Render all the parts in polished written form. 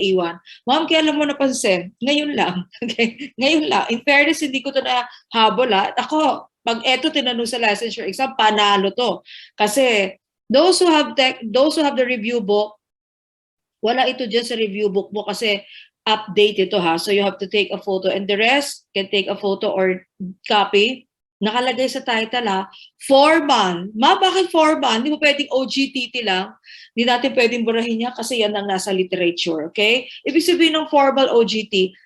iwan. Ma'am, kaya alam mo napansin, ngayon lang. Okay? Ngayon lang. In fairness, hindi ko to na habol ha. Ako, pag eto tinanong sa licensure exam, panalo to. Kasi those who have the review book, wala ito dyan sa review book mo kasi update ito ha. So you have to take a photo and the rest can take a photo or copy. Nakalagay sa title ha, formal. Ma, bakit formal? Hindi mo pwedeng OGTT lang. Hindi natin pwedeng burahin niya kasi yan ang nasa literature, okay? Ibig sabihin ng formal OGTT,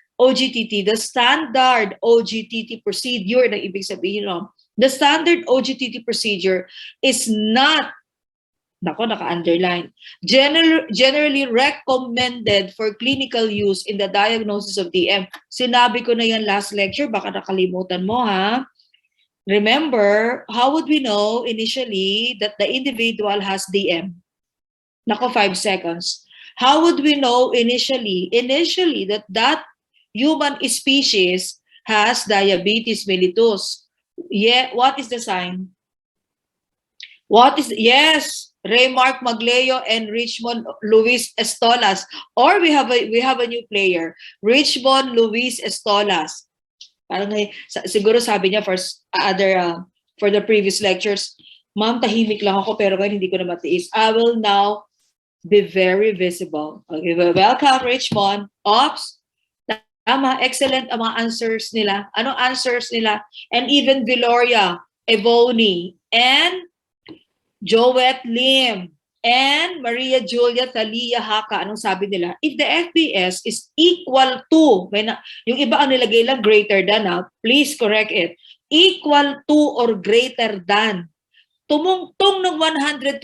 the standard OGTT procedure na ibig sabihin no? The standard OGTT procedure is not, nako, naka-underline, generally recommended for clinical use in the diagnosis of DM. Sinabi ko na yan last lecture, baka nakalimutan mo ha. Remember, how would we know initially that the individual has DM? Nako, 5 seconds. How would we know initially that human species has diabetes mellitus? Yeah, what is the sign? Yes, Raymark Magleo and Richmond Luis Estolas. Or we have a new player, Richmond Luis Estolas. Parang siguro sabi niya for the previous lectures, ma'am, tahimik lang ako pero ngayon hindi ko na matiis. I will now be very visible. Okay, welcome Richmond. Ops, tama, excellent ang mga answers nila. Anong answers nila? And even Viloria, Evoni, and Joette Lim, and Maria Julia Talia Haka. Anong sabi nila? If the FBS is equal to, yung iba ang nilagay lang greater than, please correct it. Equal to or greater than. Tumungtong ng 126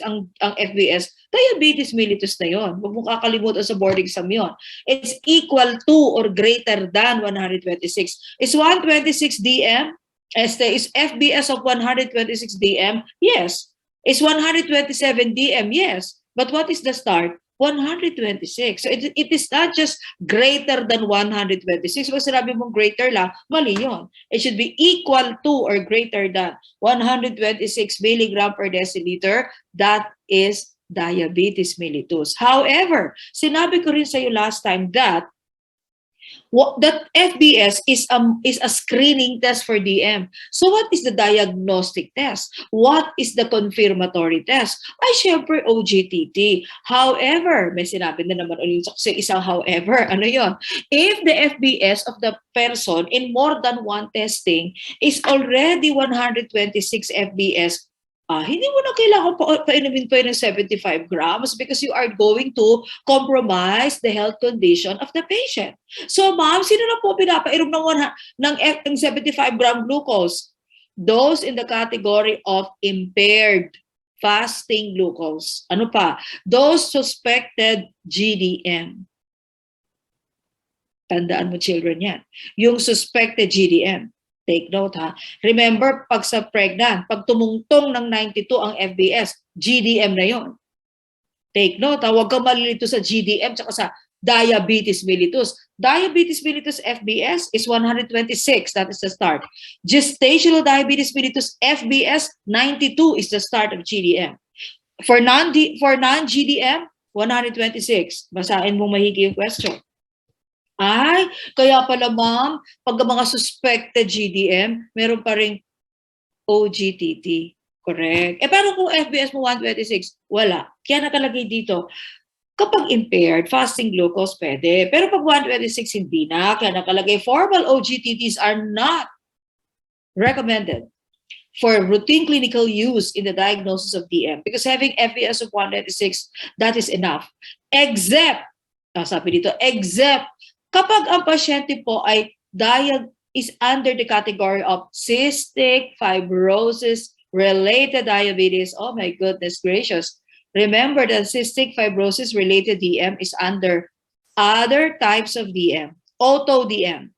ang FBS, diabetes mellitus na yon. Huwag mong kakalimutan sa board exam yon. It's equal to or greater than 126. Is 126 DM? Is FBS of 126 DM? Yes. Is 127 DM? Yes. But what is the start? 126. So it is not just greater than 126. Kung sinabi mong greater lang, mali yun. It should be equal to or greater than 126 milligram per deciliter. That is diabetes mellitus. However, sinabi ko rin sa iyo last time that FBS is a screening test for DM. So what is the diagnostic test? What is the confirmatory test? Ay, syempre, OGTT. However, may sinabi na naman ulit sa isang however. Ano yon? If the FBS of the person in more than one testing is already 126 FBS, hindi mo na kailangan painumin pa ng 75 grams because you are going to compromise the health condition of the patient. So, ma'am, sino na po pinapainom ng 75 gram glucose? Those in the category of impaired fasting glucose. Ano pa? Those suspected GDM. Tandaan mo, children, yan. Yung suspected GDM. Take note ha. Remember, pag sa pregnant, pag tumungtong ng 92 ang FBS, GDM na yon. Take note ha, huwag kang malilito sa GDM tsaka sa diabetes mellitus. Diabetes mellitus FBS is 126, that is the start. Gestational diabetes mellitus FBS, 92 is the start of GDM. For non-GDM, 126. Basahin mo mahigi yung question. Ay, kaya pala ma'am, pag mga suspected GDM, meron pa ring OGTT. Correct. Pero kung FBS mo 126, wala. Kaya nakalagay dito, kapag impaired, fasting glucose pwede. Pero pag 126, hindi na. Kaya nakalagay, formal OGTTs are not recommended for routine clinical use in the diagnosis of DM because having FBS of 126, that is enough. Except kapag ang pasyente po ay is under the category of cystic fibrosis related diabetes. Oh my goodness gracious. Remember that cystic fibrosis related DM is under other types of DM, auto DM.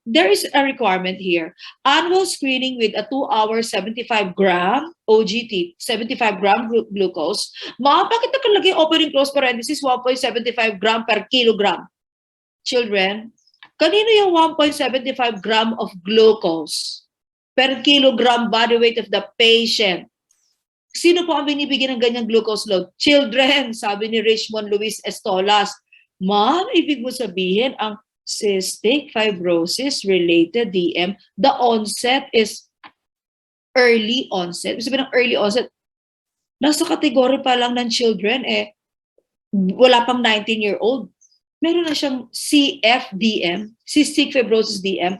There is a requirement here. Annual screening with a 2-hour 75-gram OGT, 75-gram glucose. Bakit nakalagay opening close parenthesis 1.75 gram per kilogram? Children, kanino yung 1.75 gram of glucose per kilogram body weight of the patient? Sino po ang binibigyan ng ganyang glucose load? Children, sabi ni Richmond Luis Estolas. Ma'am, ibig mo sabihin ang cystic fibrosis-related DM, the onset is early onset. Ibig sabihin ng early onset, nasa kategory pa lang ng children, wala pang 19-year-old. Meron na siyang CFDM, cystic fibrosis DM.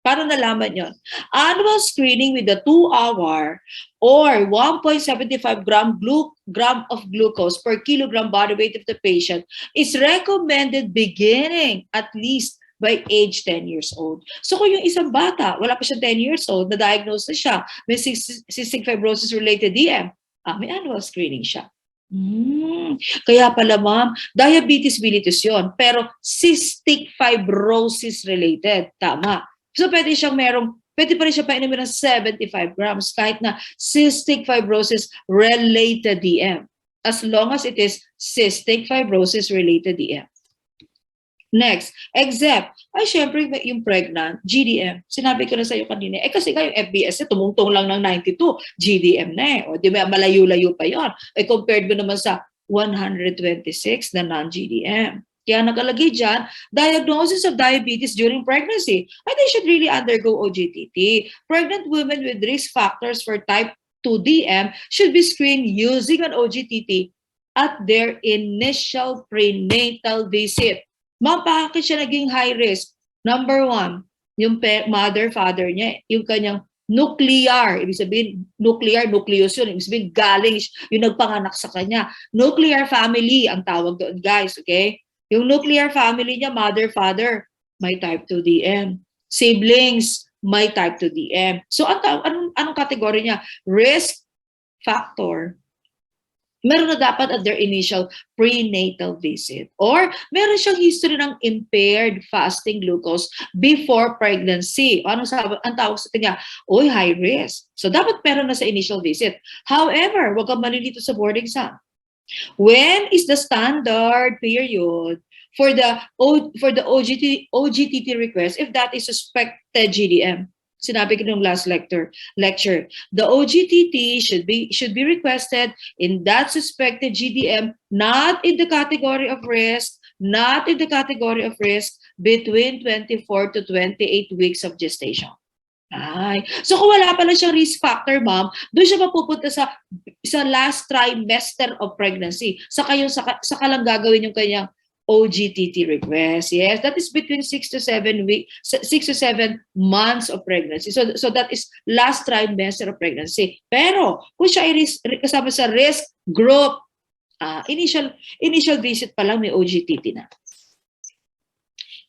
Para nalaman yon. Annual screening with a 2-hour or 1.75 gram of glucose per kilogram body weight of the patient is recommended beginning at least by age 10 years old. So kung yung isang bata, wala pa siyang 10 years old, na-diagnose na siya, may cystic fibrosis-related DM, may annual screening siya. Kaya pala ma'am, diabetes mellitus yun, pero cystic fibrosis related. Tama. So pwede pa rin siya painumin ng 75 grams kahit na cystic fibrosis related DM. As long as it is cystic fibrosis related DM. Next, except, syempre yung pregnant, GDM. Sinabi ko na sa iyo kanina, kasi yung FBS, tumungtong lang ng 92, GDM na O di ba, malayo-layo pa yon. Compared mo naman sa 126 na non-GDM. Kaya nakalagay dyan, diagnosis of diabetes during pregnancy. They should really undergo OGTT. Pregnant women with risk factors for type 2 DM should be screened using an OGTT at their initial prenatal visit. Ma'am, bakit siya naging high risk? Number 1, yung mother, father niya, yung kanyang nuclear, ibig sabihin, nucleus yun, ibig sabihin, galing, yung nagpanganak sa kanya. Nuclear family, ang tawag doon, guys, okay? Yung nuclear family niya, mother, father, may type 2 DM. Siblings, may type 2 DM. So, anong kategory niya? Risk factor. Meron na dapat at their initial prenatal visit. Or meron siyang history ng impaired fasting glucose before pregnancy. Ang tawag sa kanya, high risk. So dapat meron na sa initial visit. However, huwag kang malilito sa board exam. When is the standard period for the OGTT request if that is suspected GDM? Sinabi ko nung last lecture, the OGTT should be requested in that suspected GDM, not in the category of risk, between 24 to 28 weeks of gestation. So kung wala pala siyang risk factor, ma'am, doon siya mapupunta sa last trimester of pregnancy. Saka lang gagawin yung kanyang OGTT request. Yes, that is between 6 to 7 months of pregnancy. So that is last trimester of pregnancy. Pero kung siya ay kasama sa risk group, initial visit pa lang may OGTT na.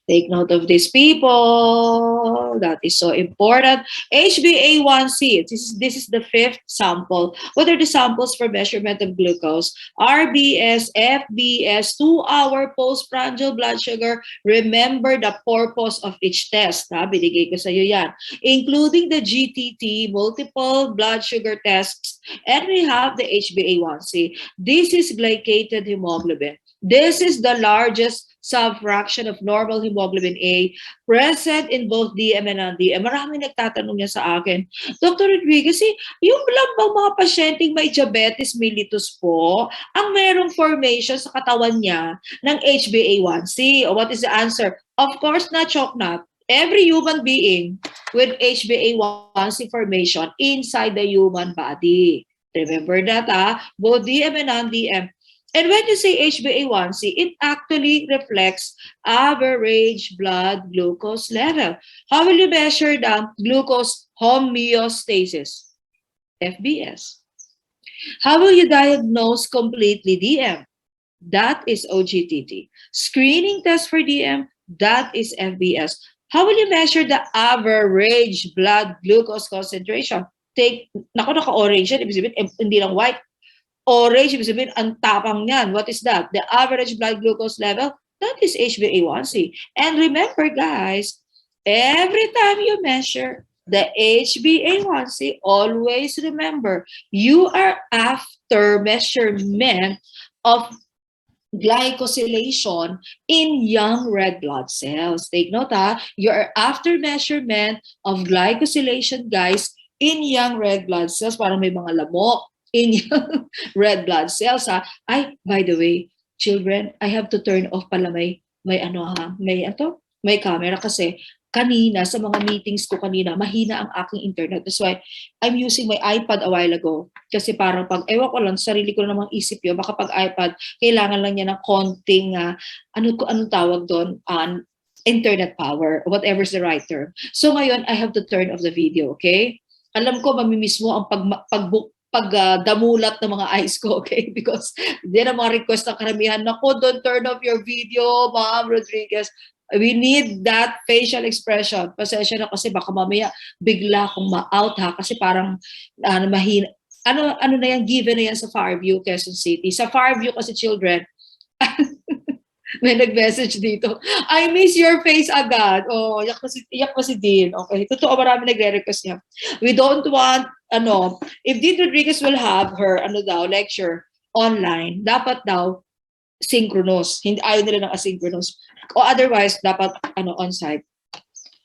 Take note of this, people. That is so important. HbA1c. This is the 5th sample. What are the samples for measurement of glucose? RBS, FBS, 2-hour postprandial blood sugar. Remember the purpose of each test. Binigay ko sa iyo yan. Including the GTT, multiple blood sugar tests. And we have the HbA1c. This is glycated hemoglobin. This is the largest subfraction of normal hemoglobin A present in both DM and non-DM. Maraming nagtatanong niya sa akin, Dr. Rodriguez, yung lang bang mga pasyenteng may diabetes mellitus po, ang merong formation sa katawan niya ng HbA1c? Or what is the answer? Of course, not chocolate. Every human being with HbA1c formation inside the human body. Remember that, both DM and non-DM. And when you say HbA1c, it actually reflects average blood glucose level. How will you measure the glucose homeostasis? FBS. How will you diagnose completely DM? That is OGTT. Screening test for DM, that is FBS. How will you measure the average blood glucose concentration? Naka-orange yan, ibig sabihin, hindi lang white. Orange, ibig sabihin, ang tapang niyan. What is that? The average blood glucose level, that is HbA1c. And remember, guys, every time you measure the HbA1c, always remember, you are after measurement of glycosylation in young red blood cells. Take note, you are after measurement of glycosylation, guys, in young red blood cells. Parang may mga lamok in young red blood cells. Ha? Ay, by the way, children, I have to turn off pala may ano ha, may camera kasi kanina sa mga meetings ko kanina, mahina ang aking internet. That's why I'm using my iPad a while ago. Kasi parang pag, ewan ko lang, sarili ko namang isip yun, baka pag iPad, kailangan lang niya ng konting, anong tawag doon, internet power, whatever's the right term. So ngayon, I have to turn off the video, okay? Alam ko, mamimiss mo ang pagdamulat ng mga eyes ko, okay? Because yan ang mga request ng karamihan. Naku, don't turn off your video, Ma'am Rodriguez. We need that facial expression. Pasensya na kasi baka mamaya bigla akong ma-out ha. Kasi parang mahina. Ano na yan, given na yan sa Fairview, Quezon City. Sa Fairview kasi children, may nag-message dito. I miss your face agad. Oh, iyak pa si Dean. Okay, totoo, marami nagre-request niya. We don't want, if Dean Rodriguez will have her, lecture online, dapat daw, synchronous. Hindi, ayaw nila ng asynchronous. O otherwise, dapat, on-site.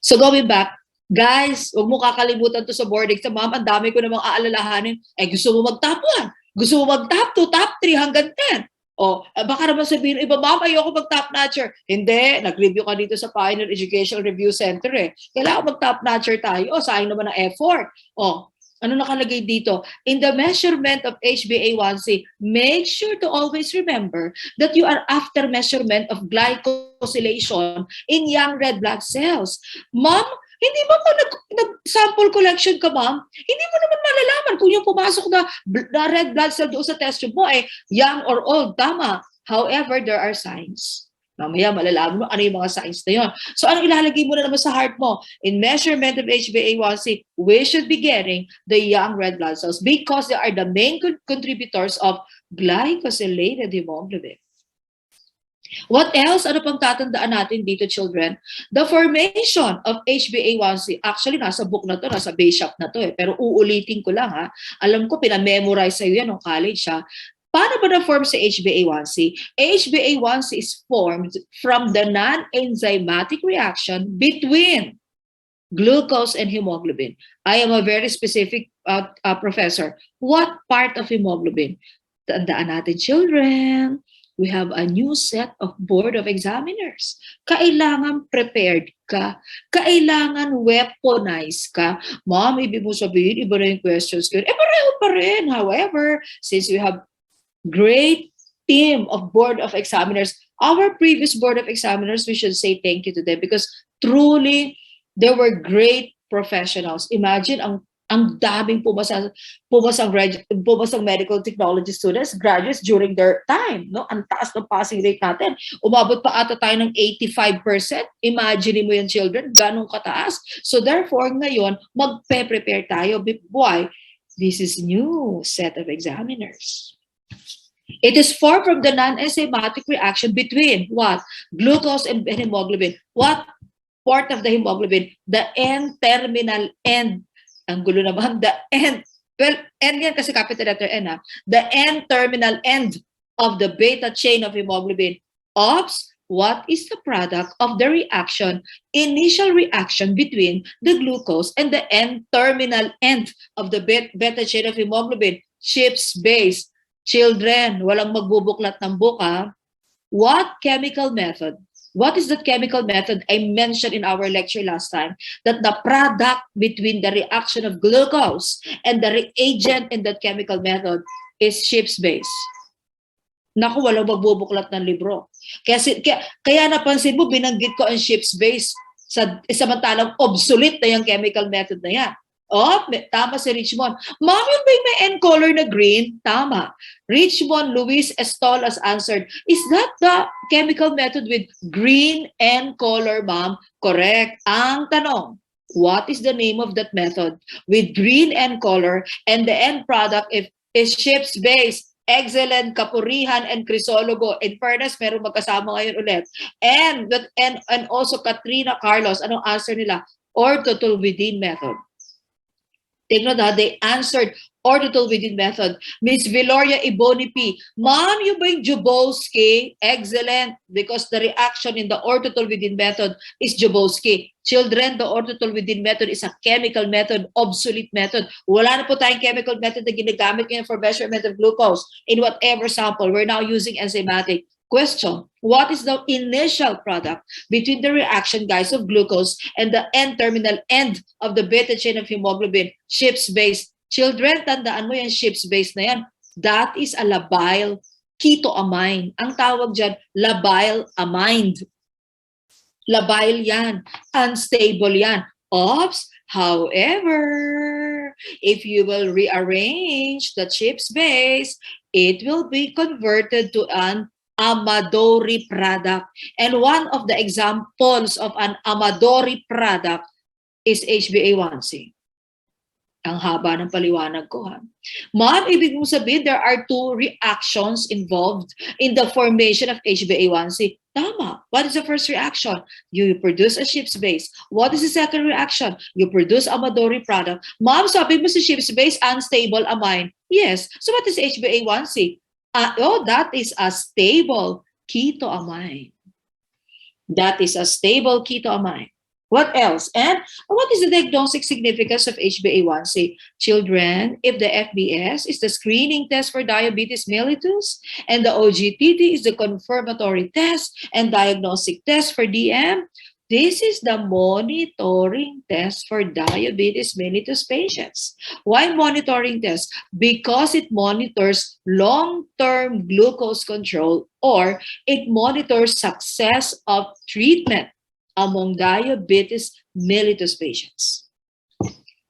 So going back, guys, huwag mo kakalimutan to sa board exam. Ma'am, ang dami ko namang aalalahanin. Gusto mo mag-top 1. Gusto mo mag-top 2, top 3, hanggang 10. O, baka naman sabihin, iba, ma'am, ayoko mag-top notcher. Hindi, nag-review ka dito sa Pioneer Educational Review Center eh. Kailangan mag-top notcher tayo. O, sayang naman ang effort. O, ano nakalagay dito? In the measurement of HbA1c, make sure to always remember that you are after measurement of glycosylation in young red blood cells. Ma'am, hindi ba pag nag-sample collection ka, ma'am, hindi mo naman malalaman kung yung pumasok na red blood cell doon sa test tube mo young or old. Tama. However, there are signs. Mamaya malalaman mo ano yung mga signs na yun. So anong ilalagay mo na naman sa heart mo? In measurement of HbA1c, we should be getting the young red blood cells because they are the main contributors of glycosylated hemoglobin. What else? Ano pang tatandaan natin dito, children? The formation of HbA1c. Actually, nasa book na to, nasa base shop na to pero uulitin ko lang ha. Alam ko, pinamemorize sa'yo yan nung college ha. Paano ba na-form sa HbA1c? HbA1c is formed from the non-enzymatic reaction between glucose and hemoglobin. I am a very specific professor. What part of hemoglobin? Tandaan natin, children. We have a new set of board of examiners. Kailangan prepared ka. Kailangan weaponize ka. Ma'am, ibig mo sabihin, iba na yung questions ko. Pareho pa rin. However, since we have great team of board of examiners, our previous board of examiners, we should say thank you to them because truly, they were great professionals. Imagine, ang daming pumasang medical technology students, graduates during their time. No? Ang taas ng passing rate natin. Umabot pa ata tayo ng 85%. Imagine mo yung children, ganong kataas. So therefore, ngayon, magpe-prepare tayo. Why? This is new set of examiners. It is formed from the non-enzymatic reaction between what? Glucose and hemoglobin. What part of the hemoglobin? The N-terminal end. Ang gulo naman, the end. Well, N yan kasi capital letter N ha. The N-terminal end of the beta chain of hemoglobin. Ops, what is the product of the reaction, initial reaction between the glucose and the N-terminal end of the beta chain of hemoglobin? Chips base. Children, walang magbubuklat ng book ha. What chemical method? What is that chemical method I mentioned in our lecture last time? That the product between the reaction of glucose and the reagent in that chemical method is Schiff's base. Naku, walang magbubuklat ng libro. Kaya napansin mo, binanggit ko ang Schiff's base samantalang obsolete na yung chemical method na yan. Oh, tama si Richmond. Ma'am, yun ba may N color na green? Tama. Richmond Luis Estolas answered, is that the chemical method with green N color, ma'am? Correct. Ang tanong, what is the name of that method with green N color and the end product is Schiff's base? Excellent, Kapurihan and Crisologo. In fairness, meron magkasama ngayon ulit. And also Katrina Carlos, anong answer nila? Orthotolvidine method. Take note, they answered orbital within method. Miss Veloria Ibonipi, ma'am, yung ba yung Jabolsky? Excellent, because the reaction in the orbital within method is Jabolsky. Children, the orbital within method is a chemical method, obsolete method. Wala na po tayong chemical method na ginagamit ngayon for measurement of glucose in whatever sample. We're now using enzymatic. Question, what is the initial product between the reaction, guys, of glucose and the end-terminal end of the beta chain of hemoglobin, Schiff's base? Children, tandaan mo yan, Schiff's base na yan. That is a labile ketoamine. Ang tawag dyan, labile amide. Labile yan. Unstable yan. Oops. However, if you will rearrange the Schiff's base, it will be converted to an Amadori product. And one of the examples of an Amadori product is HbA1c. Ang haba ng paliwanag ko, ha? Ma'am, ibig mong sabihin, there are two reactions involved in the formation of HbA1c. Tama. What is the first reaction? You produce a Schiff's base. What is the second reaction? You produce Amadori product. Ma'am, sabi mo si Schiff's base, unstable amine. Yes. So what is HbA1c? That is a stable ketoamine. That is a stable ketoamine. What else? And what is the diagnostic significance of HbA1c? Children, if the FBS is the screening test for diabetes mellitus and the OGTT is the confirmatory test and diagnostic test for DM, this is the monitoring test for diabetes mellitus patients. Why monitoring test? Because it monitors long-term glucose control or it monitors success of treatment among diabetes mellitus patients.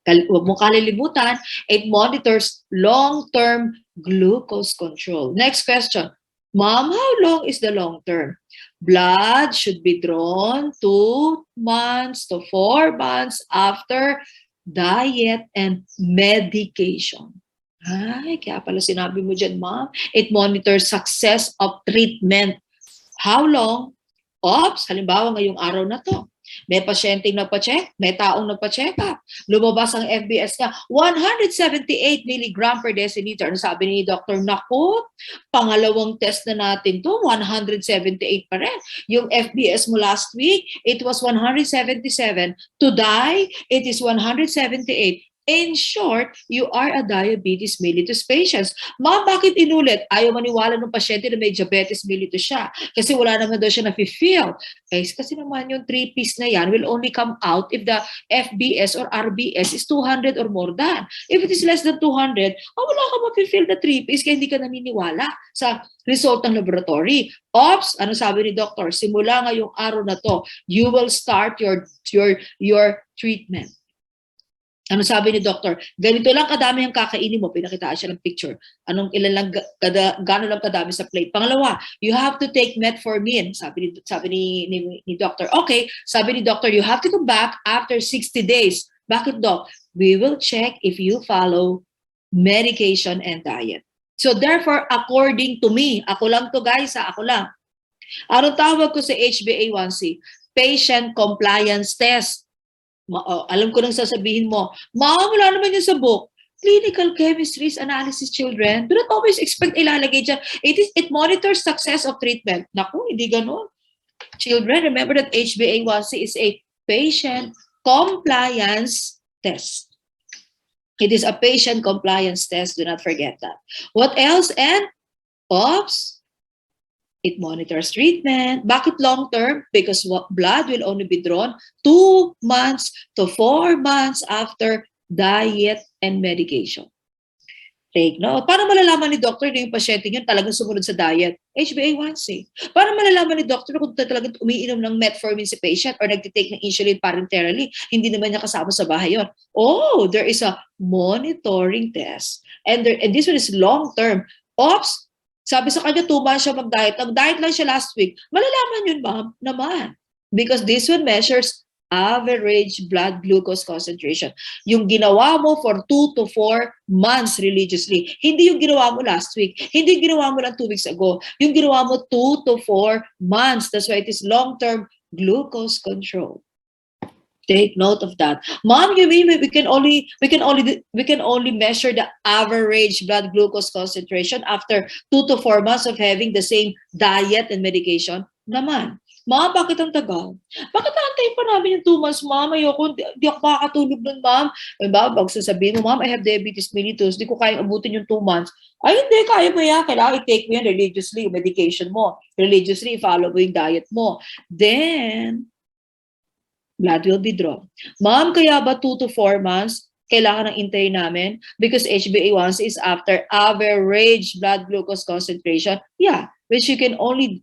Huwag mong kalilimutan, it monitors long-term glucose control. Next question. Ma'am, how long is the long term? Blood should be drawn 2 months to 4 months after diet and medication. Ay, kaya pala sinabi mo dyan, ma'am. It monitors success of treatment. How long? Oops, halimbawa ngayong araw na to, may pasyenteng nagpa-check, may taong nagpa-check up. Lumabas ang FBS niya, 178 mg per deciliter. Ano sabi ni Dr. Naku, pangalawang test na natin to, 178 pa rin. Yung FBS mo last week, it was 177. Today, it is 178. In short, you are a diabetes mellitus patient. Ma'am, bakit inulit? Ayaw maniwala ng pasyente na may diabetes mellitus siya. Kasi wala naman daw siya na-feel. Kasi naman yung 3-piece na yan will only come out if the FBS or RBS is 200 or more than. If it is less than 200, wala ka ma-feel na 3-piece kaya hindi ka naniniwala sa result ng laboratory. Oops, ano sabi ni Doctor? Simula ngayong araw na to, you will start your treatment. Ano sabi ni Doctor? Ganito lang kadami ang kakainin mo. Pinakitaan siya ng picture. Ilan lang, gano'n lang kadami sa plate. Pangalawa, you have to take metformin. Sabi ni Doctor. Okay, sabi ni Doctor, you have to come back after 60 days. Bakit, Doc? We will check if you follow medication and diet. So therefore, according to me, ako lang to guys, ako lang. Anong tawag ko sa HbA1c? Patient compliance test. Alam ko nang sasabihin mo, ma'am, wala naman yun sa book. Clinical chemistries analysis, children. Do not always expect ilalagay dyan. It monitors success of treatment. Naku, hindi ganun. Children, remember that HbA1c is a patient compliance test. It is a patient compliance test. Do not forget that. What else? And, oops, it monitors treatment. Bakit long term? Because blood will only be drawn 2 months to 4 months after diet and medication. Take note. Para malalaman ni doctor na yung pasyente yun talagang sumunod sa diet, HbA1c. Para malalaman ni doctor kung talagang umiinom ng metformin si patient or nagtitake ng insulin parenterally, hindi naman niya kasama sa bahay yun. Oh, there is a monitoring test. And this one is long term. Oops, sabi sa kanya, 2 months siya mag-diet. Nag-diet lang siya last week. Malalaman yun, ma'am, naman. Because this one measures average blood glucose concentration. Yung ginawa mo for 2 to 4 months religiously. Hindi yung ginawa mo last week. Hindi yung ginawa mo lang 2 weeks ago. Yung ginawa mo 2 to 4 months. That's why it is long-term glucose control. Take note of that. Mom, you mean we can only measure the average blood glucose concentration after 2 to 4 months of having the same diet and medication? Naman. Ma'am, bakit ang tagal? Bakit aantayin pa namin yung 2 months, ma'am? Ayoko, di ako makakatulog nun, ma'am. Diba, pag sasabihin mo, ma'am, I have diabetes mellitus, di ko kayang abutin yung 2 months. Ay, hindi, kaya mo yan. Kailangan i-take mo yan religiously, yung medication mo. Religiously, follow mo yung diet mo. Then, blood will be drawn. Ma'am, kaya ba 2 to 4 months kailangan ng intay namin? Because HbA1c is after average blood glucose concentration. Yeah, which you can only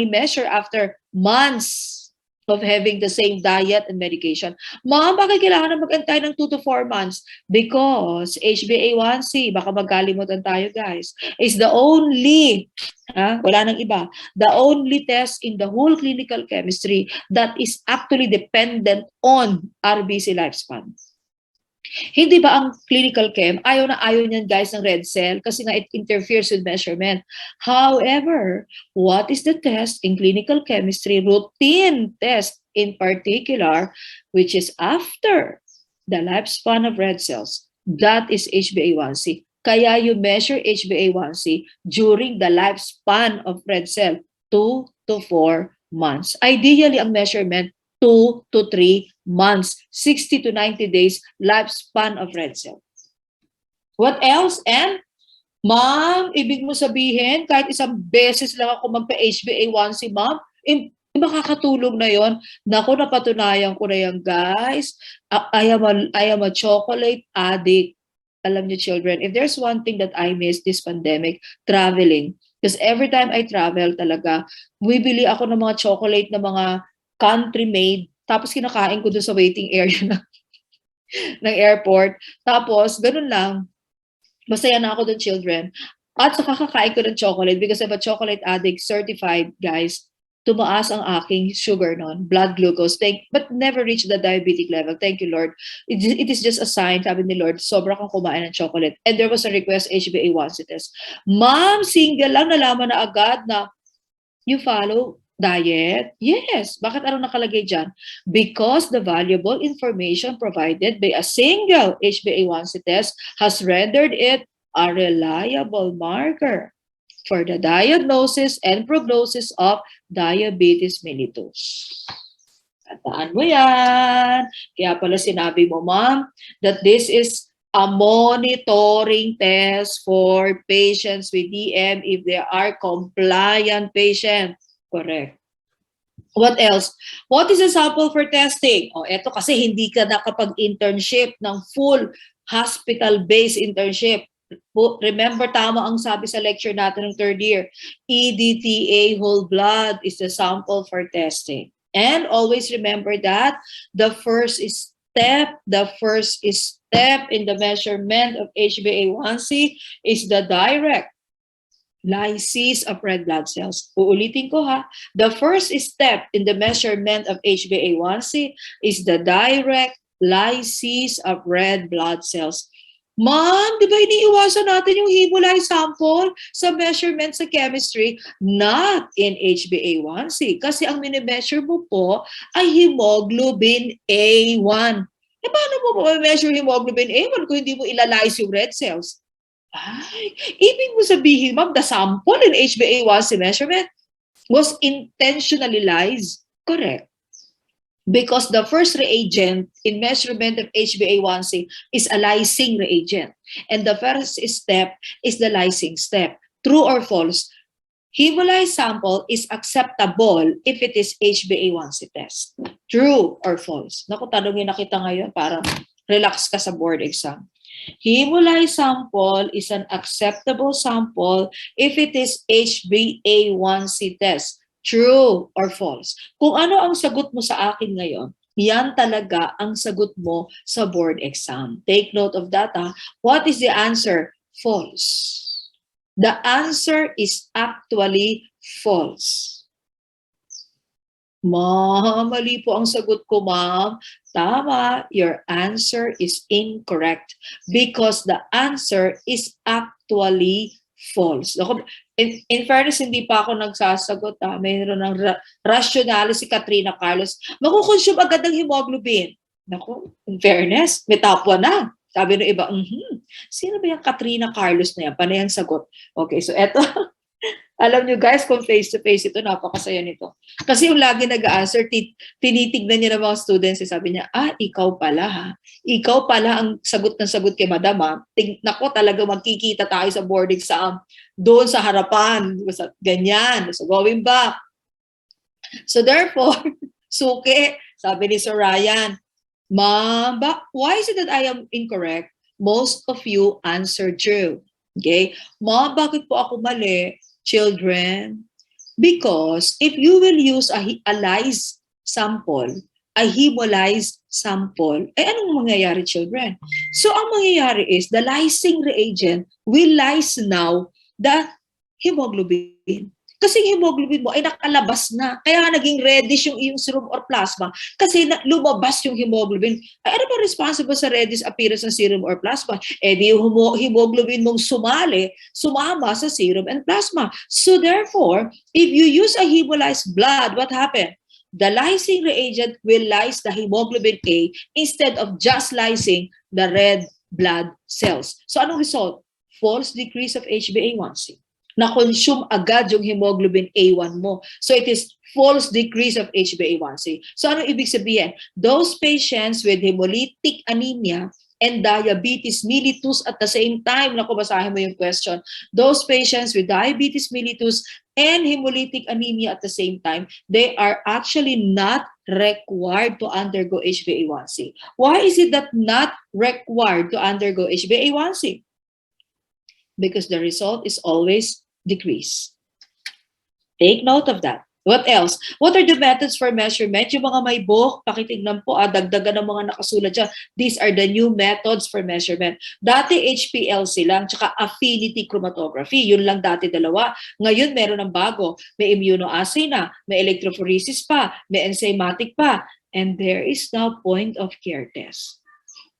measure after months of having the same diet and medication. Ma'am, bakit kailangan na mag-antay ng 2 to 4 months? Because HbA1c, baka magkalimutan tayo guys, is the only, wala nang iba, the only test in the whole clinical chemistry that is actually dependent on RBC lifespan. Hindi ba ang clinical chem, ayaw na ayaw niyan guys ng red cell kasi nga it interferes with measurement. However, what is the test in clinical chemistry, routine test in particular, which is after the lifespan of red cells? That is HbA1c. Kaya you measure HbA1c during the lifespan of red cell, 2 to 4 months. Ideally, ang measurement 2 to 3 months, 60 to 90 days lifespan of red cell. What else? And, ma'am, ibig mo sabihin, kahit isang beses lang ako magpa-HbA1c, ma'am, makakatulog na yon. Naku, napatunayan ko na yan, guys. I am a chocolate addict. Alam niyo, children, if there's one thing that I miss this pandemic, traveling. Because every time I travel talaga, bibili ako ng mga chocolate na mga country-made, tapos kinakain ko doon sa waiting area ng airport. Tapos, ganun lang. Masaya na ako doon, children. At saka kakain ko ng chocolate because I'm a chocolate addict, certified, guys. Tumaas ang aking sugar noon, blood glucose, but never reached the diabetic level. Thank you, Lord. It is just a sign, sabi ni Lord, sobra kang kumain ng chocolate. And there was a request, HbA1c test. Ma'am, single lang, nalaman na agad na you follow diet? Yes. Bakit ano nakalagay dyan? Because the valuable information provided by a single HbA1c test has rendered it a reliable marker for the diagnosis and prognosis of diabetes mellitus. Tandaan mo yan. Kaya pala sinabi mo, ma'am, that this is a monitoring test for patients with DM if they are compliant patients. Correct. What else? What is a sample for testing? Eto kasi hindi ka nakapag-internship ng full hospital-based internship. Remember, tama ang sabi sa lecture natin ng 3rd year. EDTA whole blood is the sample for testing. And always remember that the first step in the measurement of HbA1c is the direct lysis of red blood cells. Uulitin ko ha. The first step in the measurement of HbA1c is the direct lysis of red blood cells. Ma'am, di ba iniiwasan natin yung hemolyze sample sa measurement sa chemistry? Not in HbA1c. Kasi ang minimeasure mo po ay hemoglobin A1. Paano mo measure hemoglobin A1 kung hindi mo ilalyze yung red cells? Ay, ibig mo sabihin, ma'am, the sample in HbA1c measurement was intentionally lyzed. Correct. Because the first reagent in measurement of HbA1c is a lysing reagent. And the first step is the lysing step. True or false? Hemolyzed sample is acceptable if it is HbA1c test. True or false? Naku, tanongin na kita ngayon para relax ka sa board exam. Hemolyzed sample is an acceptable sample if it is HbA1c test. True or false? Kung ano ang sagot mo sa akin ngayon, yan talaga ang sagot mo sa board exam. Take note of that. What is the answer? False. The answer is actually false. Ma'am, mali po ang sagot ko, ma'am. Tama, your answer is incorrect because the answer is actually false. In fairness, hindi pa ako nagsasagot. Mayroon ng rationale si Katrina Carlos. Makukonsume agad ng hemoglobin. Naku, in fairness, may tapwa na. Sabi ng iba, sino ba yung Katrina Carlos na yan? Panay ang sagot. Okay, so eto. Alam nyo guys, kung face-to-face ito, napakasaya nito. Kasi yung lagi nag-answer, tinitignan niya ng mga students, sabi niya, ikaw pala ha. Ikaw pala ang sagot ng sagot kay madam ha. Nako, talaga magkikita tayo sa board exam. Doon sa harapan. Ganyan. So going back. So therefore, suki, sabi ni Sir Ryan, Ma'am, why is it that I am incorrect? Most of you answered true. Okay? Ma'am, bakit po ako mali? Children, because if you will use a lyse sample, a hemolyzed sample, anong mangyayari, children? So, ang mangyayari is, the lysing reagent will lyse now the hemoglobin. Kasi yung hemoglobin mo ay nakalabas na. Kaya naging reddish yung iyong serum or plasma. Kasi lumabas yung hemoglobin. Ay, ano ba responsible sa reddish appearance ng serum or plasma? Di yung hemoglobin mong sumama sa serum and plasma. So therefore, if you use a hemolyzed blood, what happened? The lysing reagent will lyse the hemoglobin A instead of just lysing the red blood cells. So anong result? False decrease of HbA1c. Na-consume agad yung hemoglobin A1 mo. So it is false decrease of HbA1c. So ano ibig sabihin? Those patients with hemolytic anemia and diabetes mellitus at the same time, naku, basahin mo yung question, those patients with diabetes mellitus and hemolytic anemia at the same time, they are actually not required to undergo HbA1c. Why is it that not required to undergo HbA1c? Because the result is always decrease. Take note of that. What else? What are the methods for measurement? Yung mga may book, pakitignan po, dagdagan ng mga nakasulat dyan. These are the new methods for measurement. Dati HPLC lang, tsaka affinity chromatography. Yun lang dati dalawa. Ngayon meron ng bago. May immunoassay na, may electrophoresis pa, may enzymatic pa. And there is now point of care test,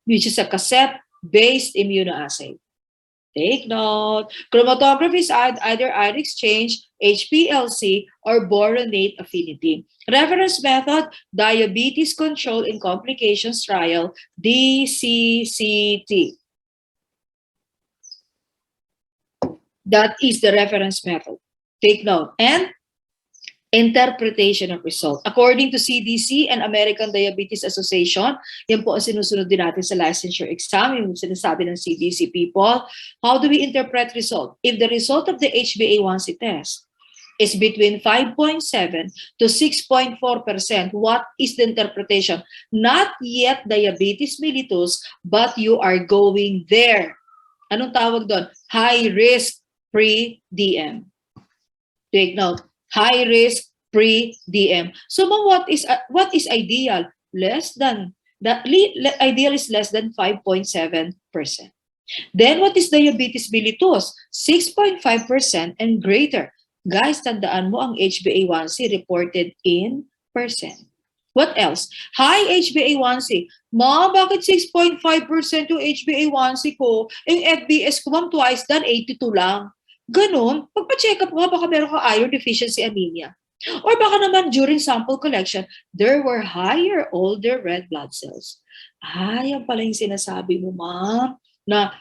which is a cassette-based immunoassay. Take note. Chromatography is either ion exchange, HPLC, or boronate affinity. Reference method, diabetes control in complications trial, DCCT. That is the reference method. Take note. And interpretation of result. According to CDC and American Diabetes Association, yan po ang sinusunod din natin sa licensure exam, yung sinasabi ng CDC people. How do we interpret result? If the result of the HbA1c test is between 5.7 to 6.4%, what is the interpretation? Not yet diabetes mellitus, but you are going there. Anong tawag doon? High risk pre-DM. Take note. High risk pre-DM. So what is ideal? Less than ideal is less than 5.7%. Then what is diabetes mellitus? 6.5% and greater. Guys, tandaan mo ang HbA1c reported in percent. What else? High HbA1c. Ma, bakit 6.5% yung HbA1c ko? Yung FBS ko, ma'am, twice done, 82 lang. Ganon, pagpa-check up mo, baka meron ka iron deficiency anemia. Or baka naman during sample collection, there were higher older red blood cells. Yan pala yung sinasabi mo, ma'am, na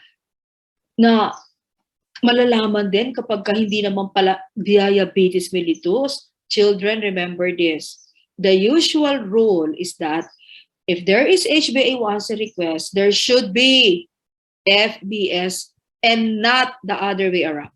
malalaman din kapag hindi naman pala diabetes mellitus. Children, remember this. The usual rule is that if there is HbA1c request, there should be FBS and not the other way around.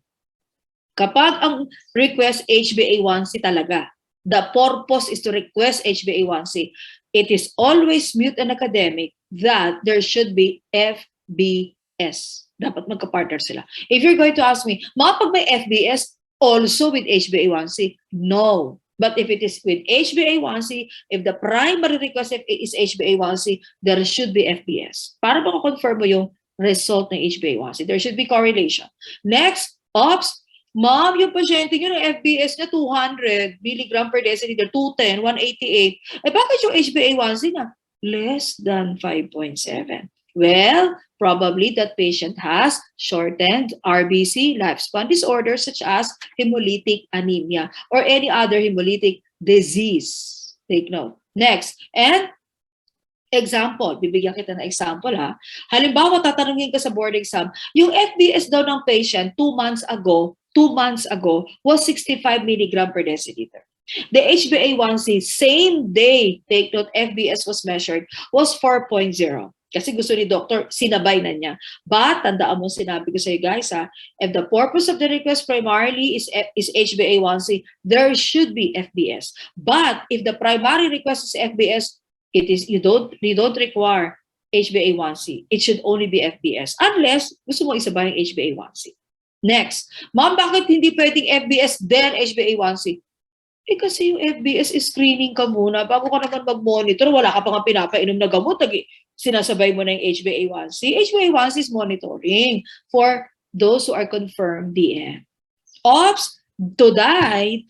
Kapag ang request HbA1c talaga, the purpose is to request HbA1c, it is always mute and academic that there should be FBS. Dapat magka-partner sila. If you're going to ask me, pag may FBS, also with HbA1c? No. But if it is with HbA1c, if the primary request is HbA1c, there should be FBS. Para makakonfirm mo yung result ng HbA1c. There should be correlation. Next, OPS, ma'am, yung pasyente nyo ng FBS niya 200 milligram per deciliter, 210, 188. Bakit yung HbA1c na less than 5.7? Well, probably that patient has shortened RBC lifespan disorder such as hemolytic anemia or any other hemolytic disease. Take note. Next, and example, bibigyan kita ng example ha. Halimbawa, tatanungin ka sa board exam, yung FBS daw ng patient 2 months ago was 65 milligram per deciliter. The HbA1c, same day, take note, FBS was measured, was 4.0. Kasi gusto ni doctor, sinabay na niya. But, tandaan mo, sinabi ko sa iyo guys ha, if the purpose of the request primarily is HbA1c, there should be FBS. But, if the primary request is FBS, it is you don't require HbA1c. It should only be FBS unless gusto mo isabay ang HbA1c. Next, ma'am, bakit hindi pwedeng FBS then HbA1c? Kasi yung FBS is screening ka muna bago ka naman mag-monitor. Wala ka pa nga pinapainom na gamot. Sinasabay mo na yung HbA1c. HbA1c is monitoring for those who are confirmed DM. Oops, today,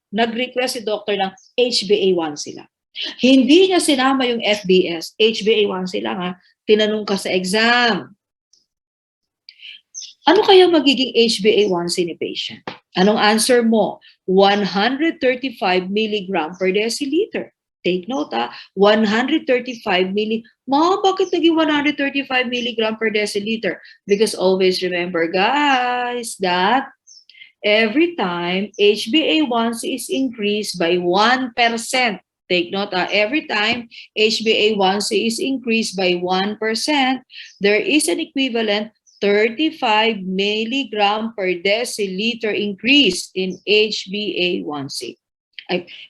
nag-request si doctor ng HbA1c lang. Hindi niya sinama yung FBS, HbA1c lang ha. Tinanong ka sa exam. Ano kaya magiging HbA1c ni patient? Anong answer mo? 135 mg per deciliter. Take note ha, 135 mg. Ma, bakit naging 135 mg per deciliter? Because always remember guys that every time HbA1c is increased by 1%, take note, every time HbA1c is increased by 1%, there is an equivalent 35 milligram per deciliter increase in HbA1c.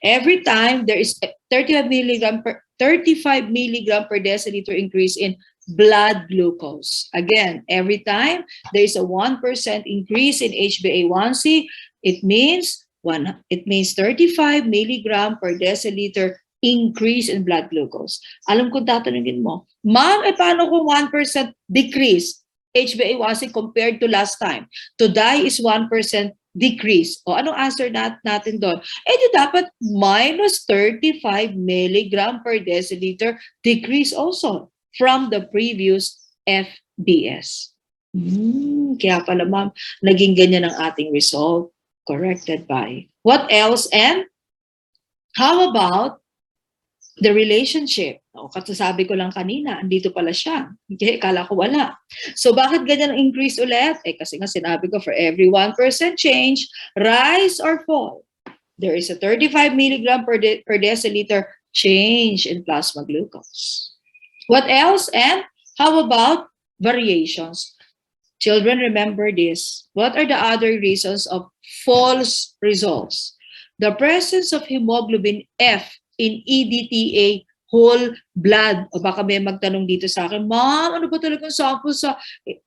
Every time there is 35 milligram per deciliter increase in blood glucose. Again, every time there is a 1% increase in HbA1c, it means 35 milligram per deciliter increase in blood glucose. Alam ko tatanungin mo, ma'am, paano kung 1% decrease HbA1c compared to last time? Today is 1% decrease. O anong answer natin doon? Di dapat minus 35 milligram per deciliter decrease also from the previous FBS. Kaya pala ma'am, naging ganyan ang ating result. Corrected by. What else? And how about the relationship? Kasasabi ko lang kanina, andito pala siya. Okay, kala ko wala. So bakit ganyan ang increase ulit? Kasi nga sinabi ko, for every 1% change, rise or fall, there is a 35 milligram per deciliter change in plasma glucose. What else? And how about variations? Children, remember this. What are the other reasons of false results? The presence of hemoglobin F in EDTA whole blood. O baka may magtanong dito sa akin, ma'am, ano ba talagang sample sa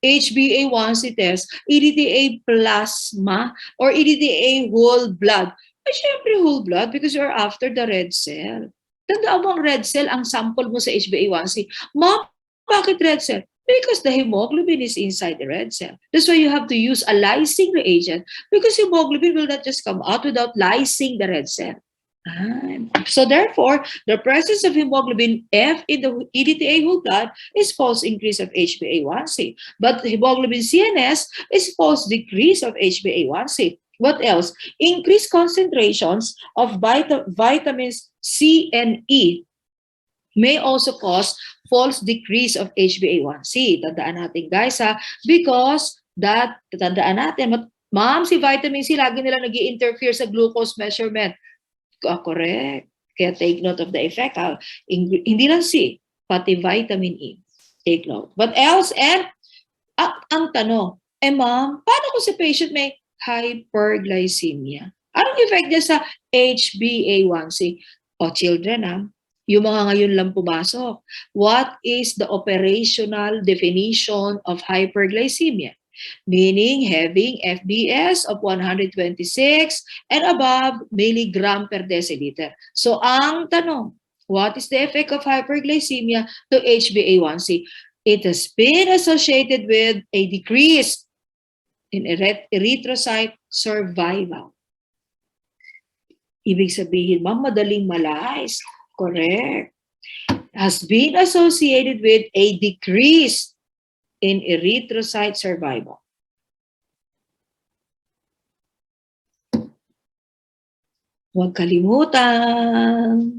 HbA1c test? EDTA plasma or EDTA whole blood? Syempre whole blood because you're after the red cell. Tandaan mo ang red cell, ang sample mo sa HbA1c. Ma'am, bakit red cell? Because the hemoglobin is inside the red cell. That's why you have to use a lysing reagent because hemoglobin will not just come out without lysing the red cell. So therefore, the presence of hemoglobin F in the EDTA whole blood is false increase of HbA1c. But hemoglobin CNS is false decrease of HbA1c. What else? Increased concentrations of vitamins C and E may also cause false decrease of HbA1c. Tandaan natin guys ha, because tandaan natin, ma'am, si vitamin C lagi nila nag-i-interfere sa glucose measurement. Correct. Kaya take note of the effect. Hindi lang C, pati vitamin E. Take note. What else? And ang tanong, ma'am, paano kung si patient may hyperglycemia? Anong effect niya sa HbA1c? Children yung mga ngayon lang pumasok. What is the operational definition of hyperglycemia? Meaning having FBS of 126 and above milligram per deciliter. So ang tanong, what is the effect of hyperglycemia to HbA1c? It has been associated with a decrease in erythrocyte survival. Ibig sabihin, ma'am, madaling malays. Correct. has been associated with a decrease in erythrocyte survival. Huwag kalimutan.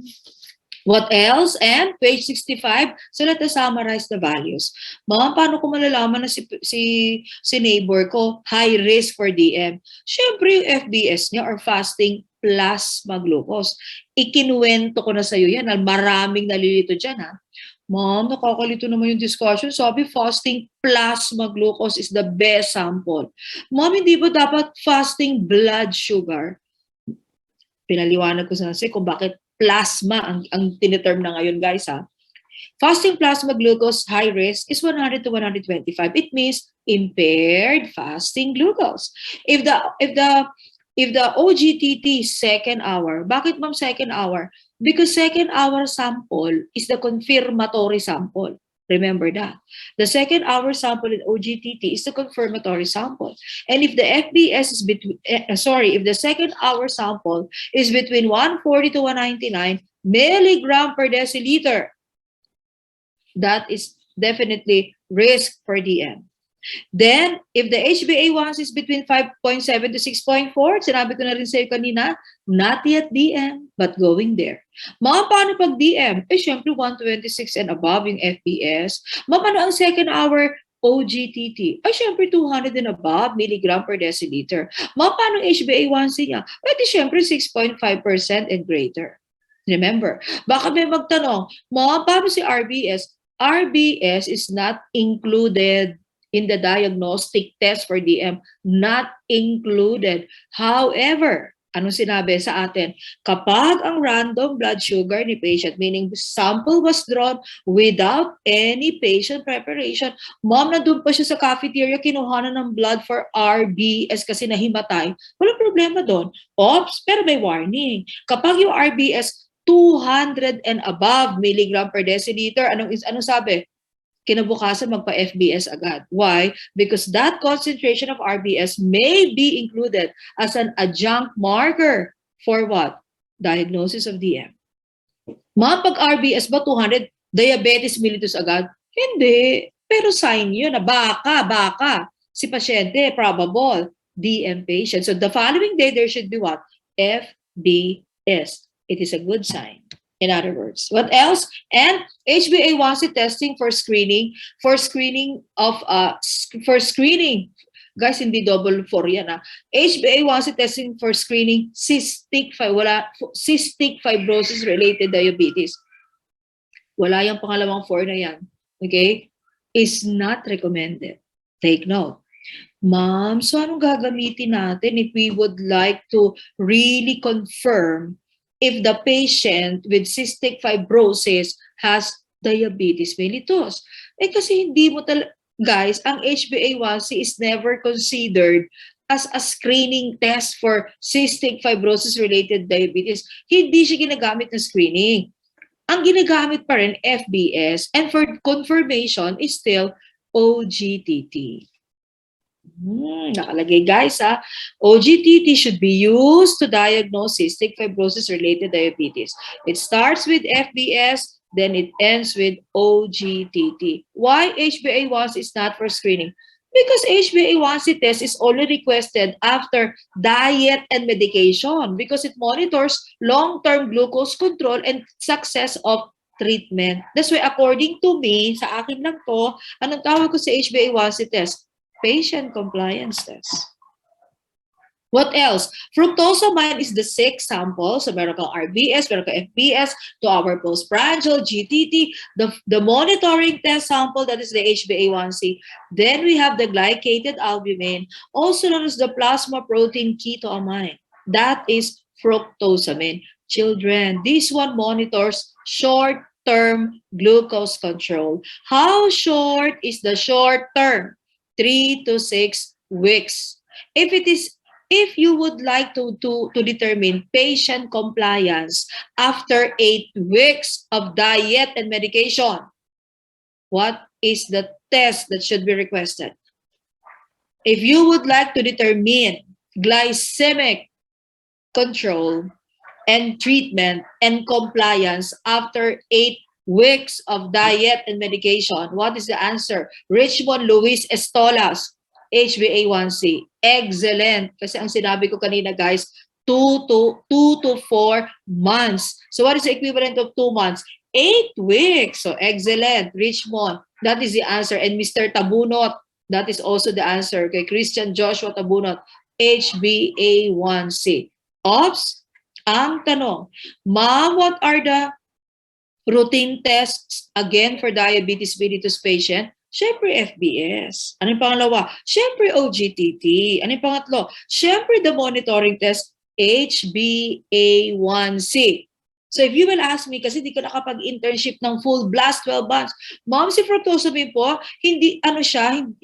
What else? And page 65, so let us summarize the values. Ma'am, paano ko malalaman na si neighbor ko high risk for DM? Siyempre yung FBS niya or fasting plasma glucose. Ikinuwento ko na sa'yo yan. Maraming nalilito dyan, ha? Ma'am, nakakalito naman yung discussion. Sabi, fasting plasma glucose is the best sample. Ma'am, hindi ba dapat fasting blood sugar? Pinaliwanag ko sa kung bakit plasma ang tiniterm na ngayon, guys, ha. Fasting plasma glucose high risk is 100 to 125. It means impaired fasting glucose. If the OGTT second hour, bakit ma'am second hour? Because second hour sample is the confirmatory sample. Remember that. The second hour sample in OGTT is the confirmatory sample. And if the FBS is between, if the second hour sample is between 140 to 199 milligram per deciliter, that is definitely risk for DM. Then, if the HbA1c is between 5.7 to 6.4, sinabi ko na rin sa'yo kanina, not yet DM, but going there. Ma'am, paano pag DM? Syempre 126 and above yung FBS. Ma'am, ano ang second hour OGTT? Syempre 200 and above milligram per deciliter. Ma'am, paano HbA1c niya? Syempre 6.5% and greater. Remember, baka may magtanong, ma'am, paano si RBS? RBS is not included in the diagnostic test for DM, not included. However, anong sinabi sa atin? Kapag ang random blood sugar ni patient, meaning sample was drawn without any patient preparation, ma'am, nandun pa siya sa cafeteria, kinuha na ng blood for RBS kasi nahimatay, walang problema doon. Oops, pero may warning. Kapag yung RBS 200 and above milligram per deciliter, anong sabi? Kinabukasan magpa-FBS agad. Why? Because that concentration of RBS may be included as an adjunct marker for what? Diagnosis of DM. Ma'am, pag RBS ba 200, diabetes mellitus agad? Hindi. Pero sign yun na baka. Si pasyente, probable, DM patient. So the following day, there should be what? FBS. It is a good sign. In other words, what else? And HbA1c testing for screening, guys, hindi double 4 yan, ha. HbA1c testing for screening cystic fibrosis related diabetes. Wala yung pangalawang 4 na yan. Okay? Is not recommended. Take note. Ma'am, so anong gagamitin natin if we would like to really confirm if the patient with cystic fibrosis has diabetes mellitus? Kasi hindi mo guys, ang HbA1c is never considered as a screening test for cystic fibrosis-related diabetes. Hindi siya ginagamit na screening. Ang ginagamit pa rin, FBS. And for confirmation, is still OGTT. Nakalagay, guys, ha. OGTT should be used to diagnose cystic fibrosis-related diabetes. It starts with FBS, then it ends with OGTT. Why HbA1c is not for screening? Because HbA1c test is only requested after diet and medication because it monitors long-term glucose control and success of treatment. That's why according to me, sa akin lang to, anong tawag ko sa HbA1c test? Patient compliance test. What else? Fructosamine is the 6th sample. So meron kang RBS, meron kang FBS, to our postprandial, GTT, the monitoring test sample, that is the HbA1c. Then we have the glycated albumin, also known as the plasma protein ketoamine. That is fructosamine. Children, this one monitors short-term glucose control. How short is the short term? 3 to 6 weeks. If you would like to determine patient compliance after 8 weeks of diet and medication, what is the test that should be requested? If you would like to determine glycemic control and treatment and compliance after 8 weeks of diet and medication. What is the answer? Richmond Luis Estolas, HbA1c. Excellent. Kasi ang sinabi ko kanina, guys, 2 to 4 months. So what is the equivalent of 2 months? 8 weeks. So excellent, Richmond. That is the answer. And Mr. Tabunot, that is also the answer. Okay, Christian Joshua Tabunot, HbA1c. Oops, ang tanong, ma'am, what are the routine tests again for diabetes mellitus patient? Siyempre, FBS. Ano yung pangalawa? Siyempre, OGTT. Ano yung pangatlo? Siyempre, the monitoring test, HbA1c. So if you will ask me, kasi di ko nakapag-internship ng full blast 12 months, ma'am, si fructosamine po, hindi,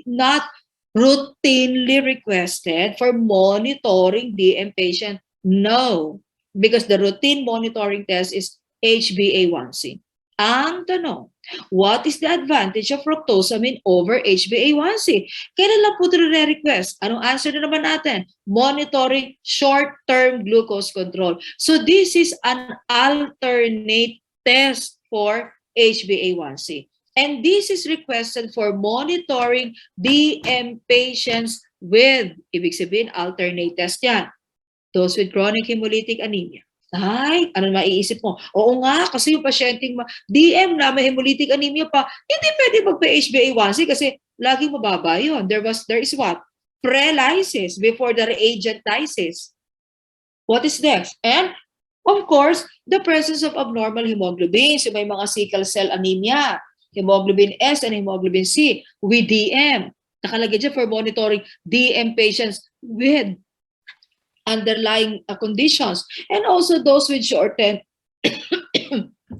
not routinely requested for monitoring DM patient. No. Because the routine monitoring test is HbA1c. Ang tanong, what is the advantage of fructosamine over HbA1c? Kailan lang po ito re-request? Anong answer na naman natin? Monitoring short-term glucose control. So this is an alternate test for HbA1c. And this is requested for monitoring DM patients with, ibig sabihin, alternate test yan. Those with chronic hemolytic anemia. Ay, ano maiisip mo? Oo nga, kasi yung pasyenteng DM na may hemolytic anemia pa, hindi pwede magpa-HbA1c kasi laging mababa yun. There is what? Pre-lysis before the reagent lysis. What is next? And, of course, the presence of abnormal hemoglobin. So may mga sickle cell anemia, hemoglobin S and hemoglobin C with DM. Nakalagay dyan for monitoring DM patients with underlying conditions, and also those with shortened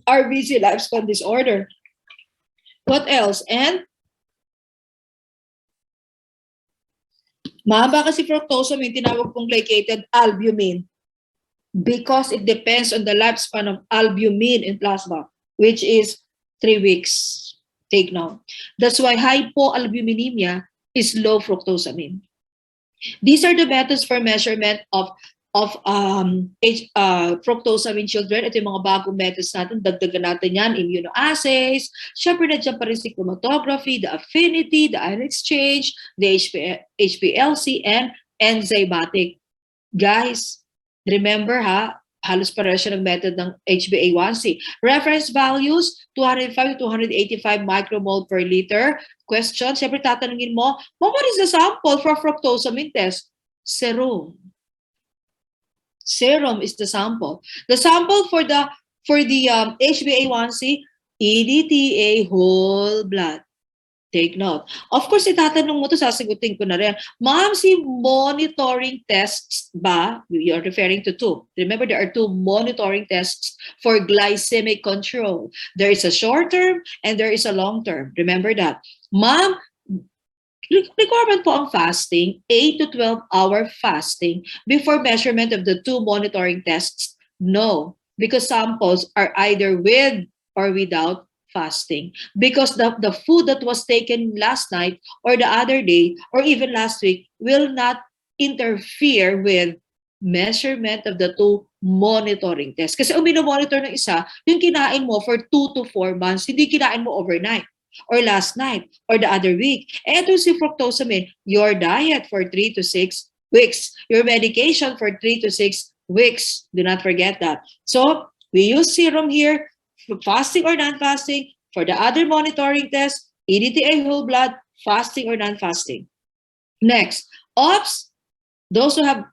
RBC lifespan disorder. What else? And mahaba kasi fructosamine, tinawag pong glycated albumin because it depends on the lifespan of albumin in plasma, which is 3 weeks. Take note. That's why hypoalbuminemia is low fructosamine. These are the methods for measurement of fructosamine children. Ito yung mga bagong methods natin. Dagdagan natin yan, immunoassays. Siyempre na dyan pa rin chromatography, the affinity, the ion exchange, the HPLC, and enzymatic. Guys, remember ha, halos pareho siya ng method ng HbA1c. Reference values, 205 to 285 micromole per liter. Question, siyempre tatanungin mo, what is the sample for fructosamine test? Serum. Serum is the sample. The sample for the HbA1c, EDTA whole blood. Take note. Of course, itatanong mo to, sasagutin ko na rin. Ma'am, si monitoring tests ba? You're referring to 2. Remember, there are 2 monitoring tests for glycemic control. There is a short term and there is a long term. Remember that. Ma'am, requirement po ang fasting, 8 to 12-hour fasting before measurement of the 2 monitoring tests? No, because samples are either with or without fasting, because the food that was taken last night or the other day or even last week will not interfere with measurement of the 2 monitoring tests. Kasi monitor ng isa, yung kinain mo for 2 to 4 months, hindi kinain mo overnight or last night or the other week. Ito si fructosamine, your diet for 3 to 6 weeks, your medication for 3 to 6 weeks. Do not forget that. So we use serum here, fasting or non-fasting. For the other monitoring test, EDTA whole blood, fasting or non-fasting. Next, OPS, those who have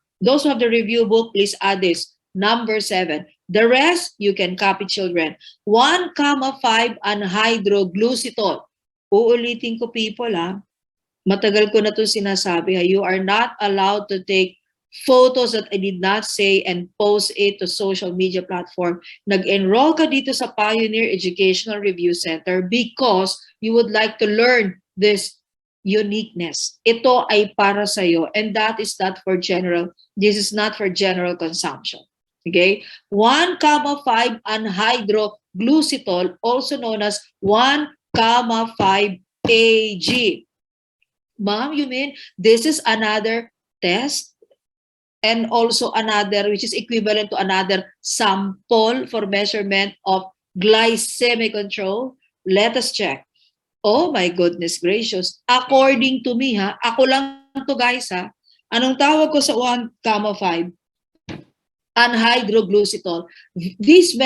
the review book, please add this. Number 7. The rest, you can copy, children. 1,5 anhydroglucitol. Uulitin ko, people, ha? Matagal ko na ito sinasabi, ha? You are not allowed to take photos that I did not say and post it to social media platform. Nag-enroll ka dito sa Pioneer Educational Review Center because you would like to learn this uniqueness. Ito ay para sa'yo, and that is not for general, this is not for general consumption. Okay? 1,5 anhydroglucitol, also known as 1,5 AG. Ma'am, you mean this is another test? And also another, which is equivalent to another sample for measurement of glycemic control? Let us check. Oh my goodness gracious. According to me, ha, ako lang to guys, ha. Anong tawag ko sa 1,5? Anhydroglucitol. This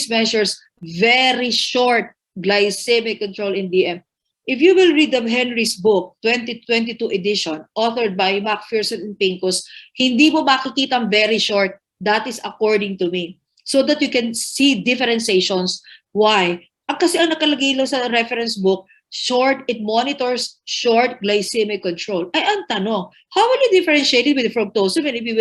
measures very short glycemic control in DM. If you will read the Henry's book, 2022 edition, authored by McPherson and Pincus, hindi mo makikita very short. That is according to me. So that you can see differentiations. Why? Kasi ang nakalagay lang sa reference book, it monitors short glycemic control. Ay, ang tanong, how will you differentiate it with fructose if we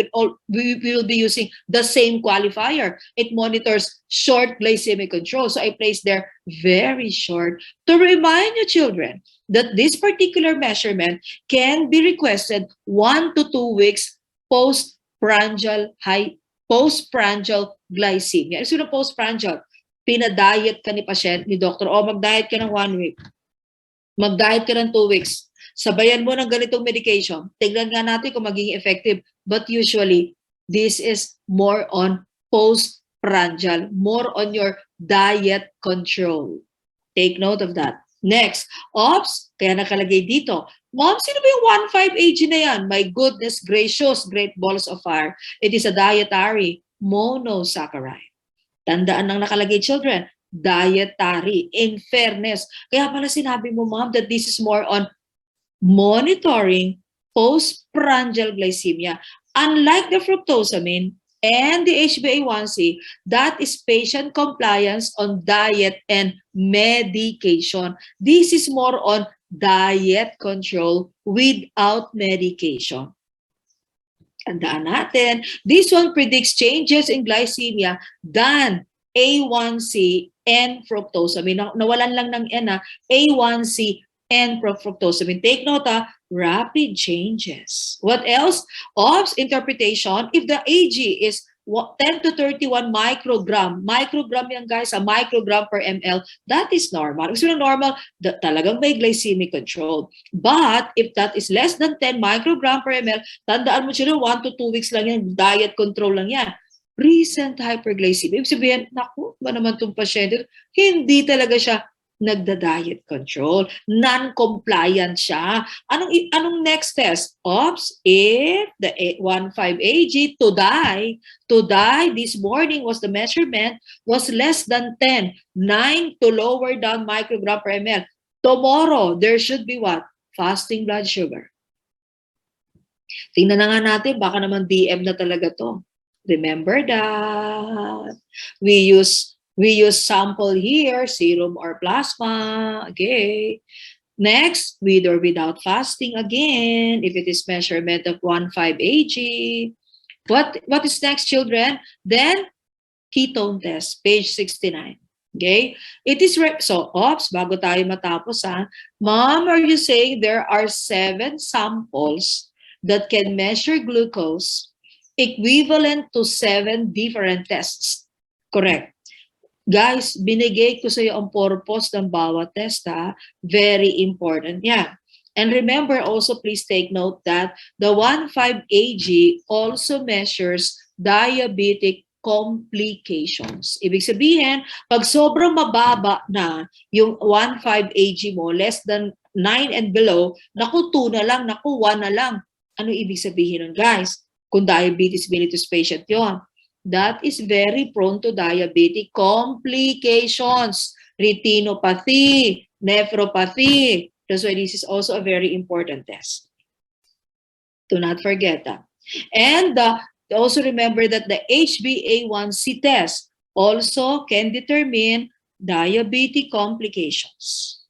will be using the same qualifier? It monitors short glycemic control. So I place there very short to remind you children that this particular measurement can be requested 1 to 2 weeks postprandial glycemia. So na postprandial, pinadiet ka ni patient ni doctor, o mag-diet ka ng 1 week. Mag-diet ka ng 2 weeks. Sabayan mo ng ganitong medication. Tignan nga natin kung magiging effective. But usually, this is more on postprandial, more on your diet control. Take note of that. Next, OPS, kaya nakalagay dito. Mom, sino ba yung 1,5 AG na yan? My goodness gracious, great balls of fire. It is a dietary monosaccharide. Tandaan ng nakalagay, children. Dietary, in fairness. Kaya pala sinabi mo, ma'am, that this is more on monitoring postprandial glycemia. Unlike the fructosamine and the HbA1c, that is patient compliance on diet and medication. This is more on diet control without medication. Tandaan natin, this one predicts changes in glycemia than A1C and fructosamine. Nawalan lang ng N, A1C and fructosamine. Take note, rapid changes. What else? OPS interpretation, if the AG is 10 to 31 microgram yan guys, a microgram per ml, that is normal. Kasi normal, talagang may glycemic control. But if that is less than 10 microgram per ml, tandaan mo sila, 1 to 2 weeks lang yan, diet control lang yan. Recent hyperglycemia. Ibig sabihin, naku, ba naman itong pasyente? Hindi talaga siya nagda-diet control. Non-compliant siya. Anong next test? OPS, if the 1,5 AG to die this morning was the measurement was less than 10, 9 to lower down microgram per ml. Tomorrow, there should be what? Fasting blood sugar. Tingnan na nga natin, baka naman DM na talaga to. Remember that. We use sample here, serum or plasma. Okay. Next, with or without fasting again, if it is measurement of 1,5 AG. What is next, children? Then, ketone test, page 69. Okay? It is, so, oops, bago tayo matapos, Mom, are you saying there are 7 samples that can measure glucose equivalent to 7 different tests? Correct. Guys, binigay ko sa iyo ang purpose ng bawat test, Very important yan. And remember also, please take note that the 1,5 AG also measures diabetic complications. Ibig sabihin, pag sobrang mababa na yung 1,5 AG mo, less than 9 and below, naku 2 na lang, naku 1 na lang. Ano ibig sabihin nun, guys? Kung diabetes mellitus patient yon, that is very prone to diabetic complications, retinopathy, nephropathy. That's why this is also a very important test. Do not forget that. And also remember that the HbA1c test also can determine diabetic complications.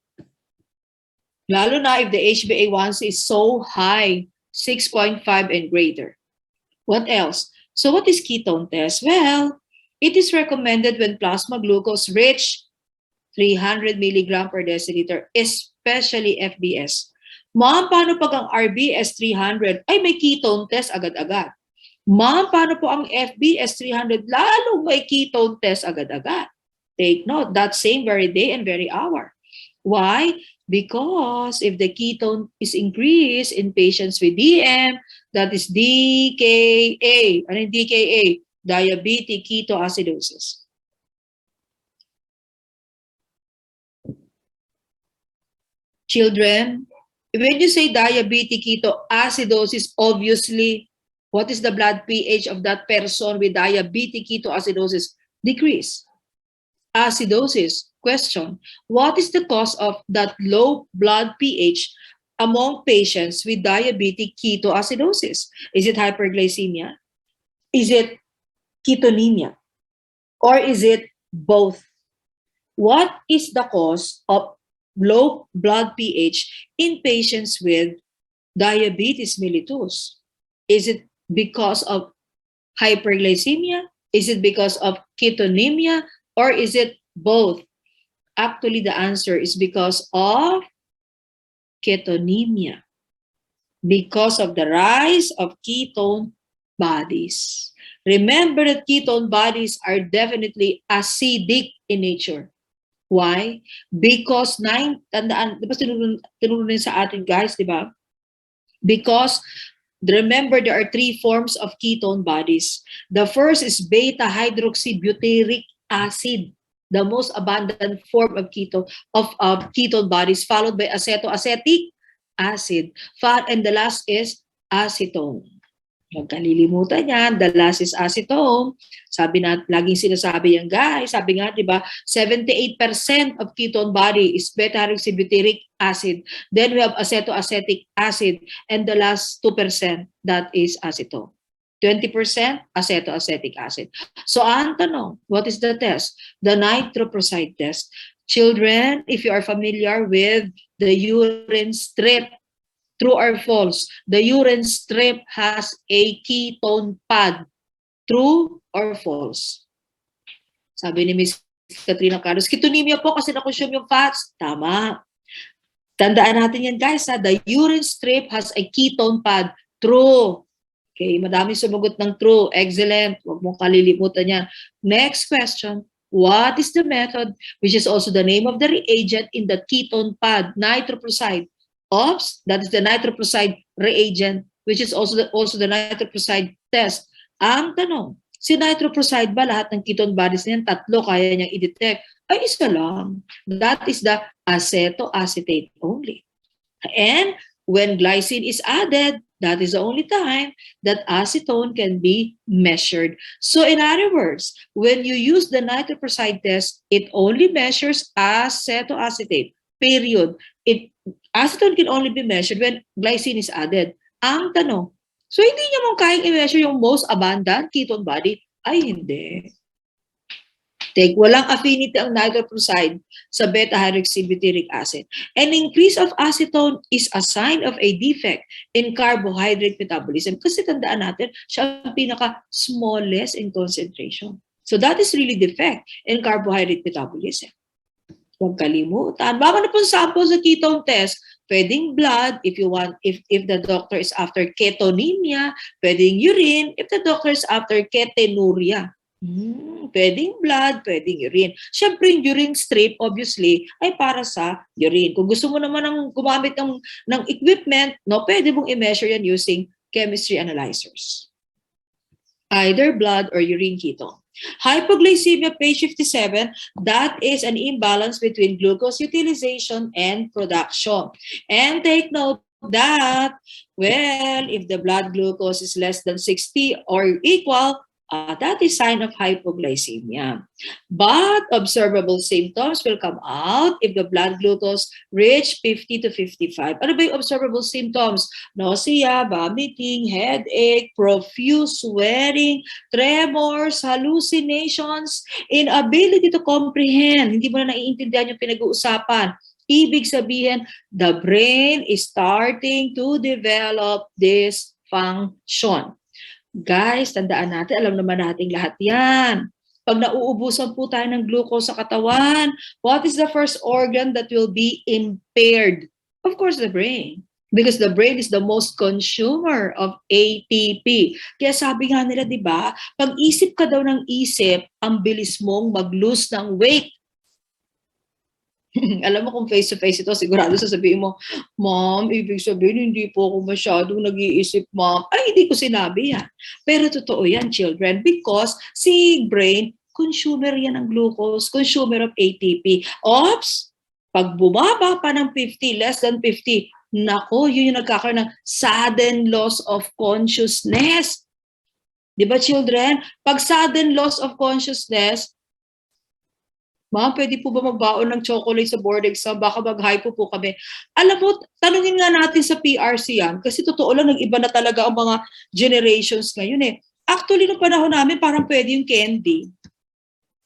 Lalo na if the HbA1c is so high, 6.5 and greater. What else? So what is ketone test? Well, it is recommended when plasma glucose reach 300 milligram per deciliter, especially FBS. Ma'am, paano pag ang RBS 300? Ay, may ketone test agad-agad. Ma'am, paano po ang FBS 300? Lalo may ketone test agad-agad. Take note, that same very day and very hour. Why? Because if the ketone is increased in patients with DM, that is DKA. Ano yung DKA? Diabetic ketoacidosis. Children, when you say diabetic ketoacidosis, obviously, what is the blood pH of that person with diabetic ketoacidosis? Decrease. Acidosis. Question. What is the cause of that low blood pH among patients with diabetic ketoacidosis? Is it hyperglycemia? Is it ketonemia? Or is it both? What is the cause of low blood pH in patients with diabetes mellitus? Is it because of hyperglycemia? Is it because of ketonemia? Or is it both? Actually, the answer is because of ketonemia. Because of the rise of ketone bodies. Remember that ketone bodies are definitely acidic in nature. Why? Because tandaan, di ba tinulungan sa atin guys, di ba? Because remember there are 3 forms of ketone bodies. The first is beta hydroxybutyric acid, the most abundant form of ketone bodies, followed by acetoacetic acid. And the last is acetone. Huwag kalilimutan yan. The last is acetone. Sabi na, laging sinasabi yan guys. Sabi nga, di ba, 78% of ketone body is beta-hydroxybutyric acid. Then we have acetoacetic acid. And the last 2%, that is acetone. 20% acetoacetic acid. So, ang tanong, what is the test? The nitroprusside test. Children, if you are familiar with the urine strip, true or false? The urine strip has a ketone pad. True or false? Sabi ni Miss Katrina Carlos, ketonemia po kasi na-consume yung fats. Tama. Tandaan natin yan guys. The urine strip has a ketone pad. True. Okay, madami sumagot ng true. Excellent. Huwag mong kalilimutan yan. Next question. What is the method, which is also the name of the reagent in the ketone pad, nitroprusside? Oops, that is the nitroprusside reagent, which is also the nitroprusside test. Ang tanong, si nitroprusside ba lahat ng ketone bodies niyan, 3 kaya niyang i-detect? Ay, isa lang. That is the acetoacetate only. And when glycine is added, that is the only time that acetone can be measured. So in other words, when you use the nitroprusside test, it only measures acetoacetate, period. Acetone can only be measured when glycine is added. Ang tanong, so hindi niya mong kayang i-measure yung most abundant ketone body? Ay, hindi. Walang affinity ang nitroprusside sa beta-hydroxybutyric acid. An increase of acetone is a sign of a defect in carbohydrate metabolism. Kasi tandaan natin, siya ang pinaka-smallest in concentration. So that is really defect in carbohydrate metabolism. Huwag kalimutan. Baka na po sample sa ketone test, pwedeng blood if you want, if the doctor is after ketonemia, pwedeng urine if the doctor is after ketonuria. Pwedeng blood, pwedeng urine. Siyempre, yung urine strip, obviously, ay para sa urine. Kung gusto mo naman ng gumamit ng equipment, no, pwede mong i-measure yan using chemistry analyzers. Either blood or urine ketone. Hypoglycemia, page 57, that is an imbalance between glucose utilization and production. And take note that, well, if the blood glucose is less than 60 or equal, that is sign of hypoglycemia. But observable symptoms will come out if the blood glucose reach 50 to 55. Ano ba yung observable symptoms? Nausea, vomiting, headache, profuse sweating, tremors, hallucinations, inability to comprehend. Hindi mo na naiintindihan yung pinag-uusapan. Ibig sabihin, the brain is starting to develop dysfunction. Guys, tandaan natin, alam naman natin lahat yan. Pag nauubusan po tayo ng glucose sa katawan, what is the first organ that will be impaired? Of course, the brain. Because the brain is the most consumer of ATP. Kaya sabi nga nila, di ba, pag isip ka daw ng isip, ang bilis mong mag-lose ng weight. Alam mo kung face-to-face ito, sigurado sasabihin mo, Ma'am, ibig sabihin, hindi po ako masyadong nag-iisip, Ma'am. Ay, hindi ko sinabi yan. Pero totoo yan, children, because si brain, consumer yan ng glucose, consumer of ATP. Oops! Pag bumaba pa ng 50, less than 50, nako, yun yung nagkakaroon ng sudden loss of consciousness. Di ba, children? Pag sudden loss of consciousness, ma'am, pwede po ba magbaon ng chocolate sa board exam? Baka mag-hypo po kami. Alam mo, tanungin nga natin sa PRC yan. Kasi totoo lang, nag-iba na talaga ang mga generations ngayon eh. Actually, nung panahon namin, parang pwede yung candy.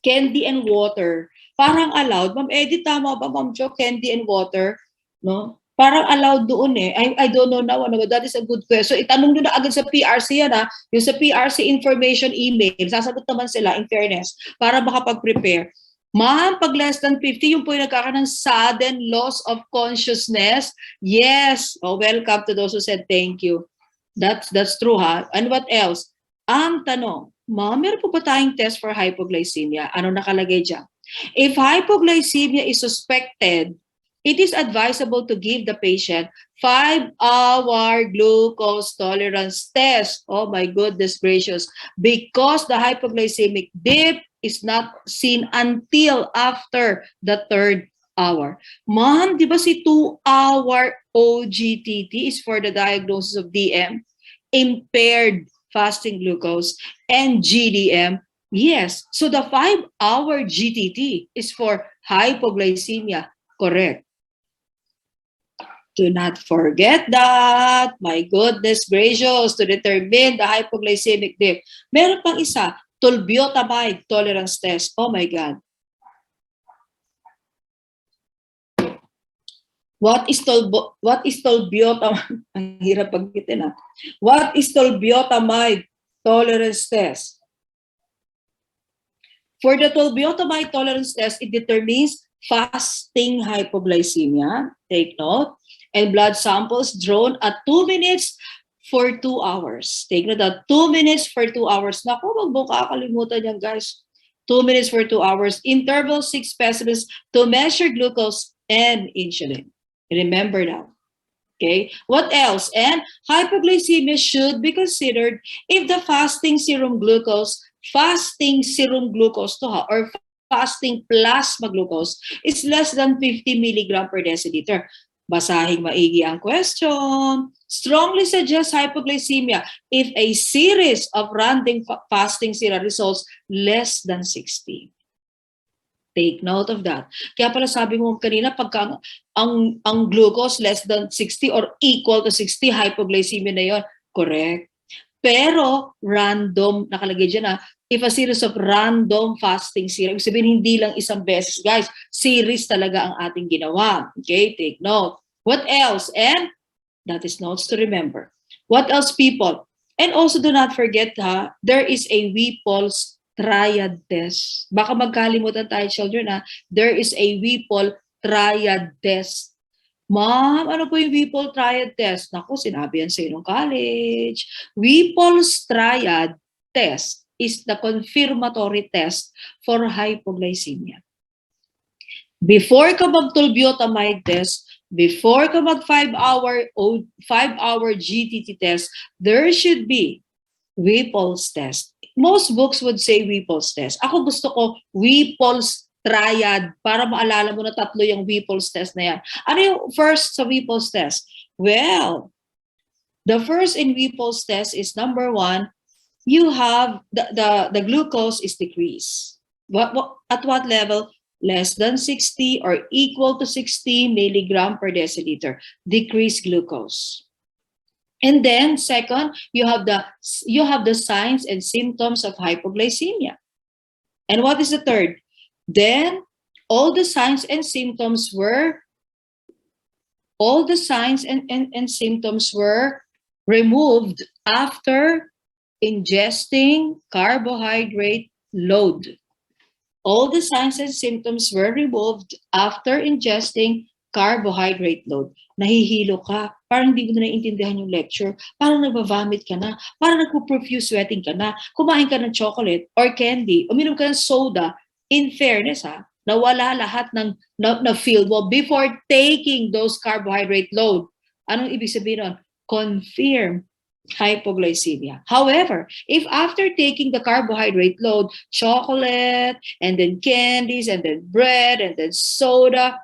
Candy and water. Parang allowed. Ma'am Edith, tama ba, Ma'am Jo? Candy and water? No? Parang allowed doon eh. I don't know now. Ano, that is a good question. Itanong nyo na agad sa PRC yan ha. Yung sa PRC information email, sasagot naman sila in fairness para makapag-prepare. Ma'am, pag less than 50, yung po yung nagkakaroon ng sudden loss of consciousness. Yes. Oh, welcome to those who said thank you. That's true ha. And what else? Ang tanong, ma'am, meron po ba tayong test for hypoglycemia? Ano nakalagay dyan? If hypoglycemia is suspected, it is advisable to give the patient 5-hour glucose tolerance test. Oh my goodness gracious. Because the hypoglycemic dip is not seen until after the 3rd hour. Ma'am, di ba si 2-hour OGTT is for the diagnosis of DM, impaired fasting glucose, and GDM? Yes. So the 5-hour GTT is for hypoglycemia. Correct. Do not forget that. My goodness gracious, to determine the hypoglycemic dip. Meron pang isa, tolbutamide tolerance test. Oh my God. What is tolbutamide? Ang hirap pagkitin ha. What is tolbutamide tolerance test? For the tolbutamide tolerance test, it determines fasting hypoglycemia. Take note. And blood samples drawn at 2 minutes for 2 hours. Take note that 2 minutes for 2 hours. Naku, wag mo kakalimutan yan, guys. 2 minutes for 2 hours. Interval 6 specimens to measure glucose and insulin. Remember that. Okay. What else? And hypoglycemia should be considered if the fasting serum glucose to or fasting plasma glucose is less than 50 milligram per deciliter. Basahing maigi ang question. Strongly suggest hypoglycemia if a series of random fasting serum results less than 60. Take note of that. Kaya pala sabi mo kanina, pagka ang glucose less than 60 or equal to 60, hypoglycemia na yon. Correct. Pero random, nakalagay dyan if a series of random fasting serum, ibig sabihin hindi lang isang beses, guys. Series talaga ang ating ginawa. Okay, take note. What else? And that is notes to remember. What else, people? And also do not forget, there is a Whipple's triad test. Baka magkalimutan tayo, children, there is a Whipple triad test. Ma'am, ano po yung Whipple triad test? Naku, sinabi yan sa inong college. Whipple's triad test is the confirmatory test for hypoglycemia. Before ka mag-tolbutamide test, before ka mag 5-hour GTT test, there should be Whipple's test. Most books would say Whipple's test. Ako gusto ko Whipple's triad para maalala mo na tatlo yung Whipple's test na yan. Ano yung first sa Whipple's test? Well, the first in Whipple's test is number 1, you have the glucose is decreased. At what level? Less than 60 or equal to 60 milligram per deciliter. Decreased glucose. And then second, you have the signs and symptoms of hypoglycemia. And what is the third? Then all the signs and symptoms were removed after ingesting carbohydrate load. All the signs and symptoms were removed after ingesting carbohydrate load. Nahihilo ka, parang hindi mo na naiintindihan yung lecture, parang nagba-vomit ka na, parang nagpo-profuse sweating ka na, kumain ka ng chocolate or candy, uminom ka ng soda. In fairness, nawala lahat ng na-feel mo before taking those carbohydrate load. Anong ibig sabihin nun? Confirm hypoglycemia. However, if after taking the carbohydrate load, chocolate, and then candies, and then bread, and then soda,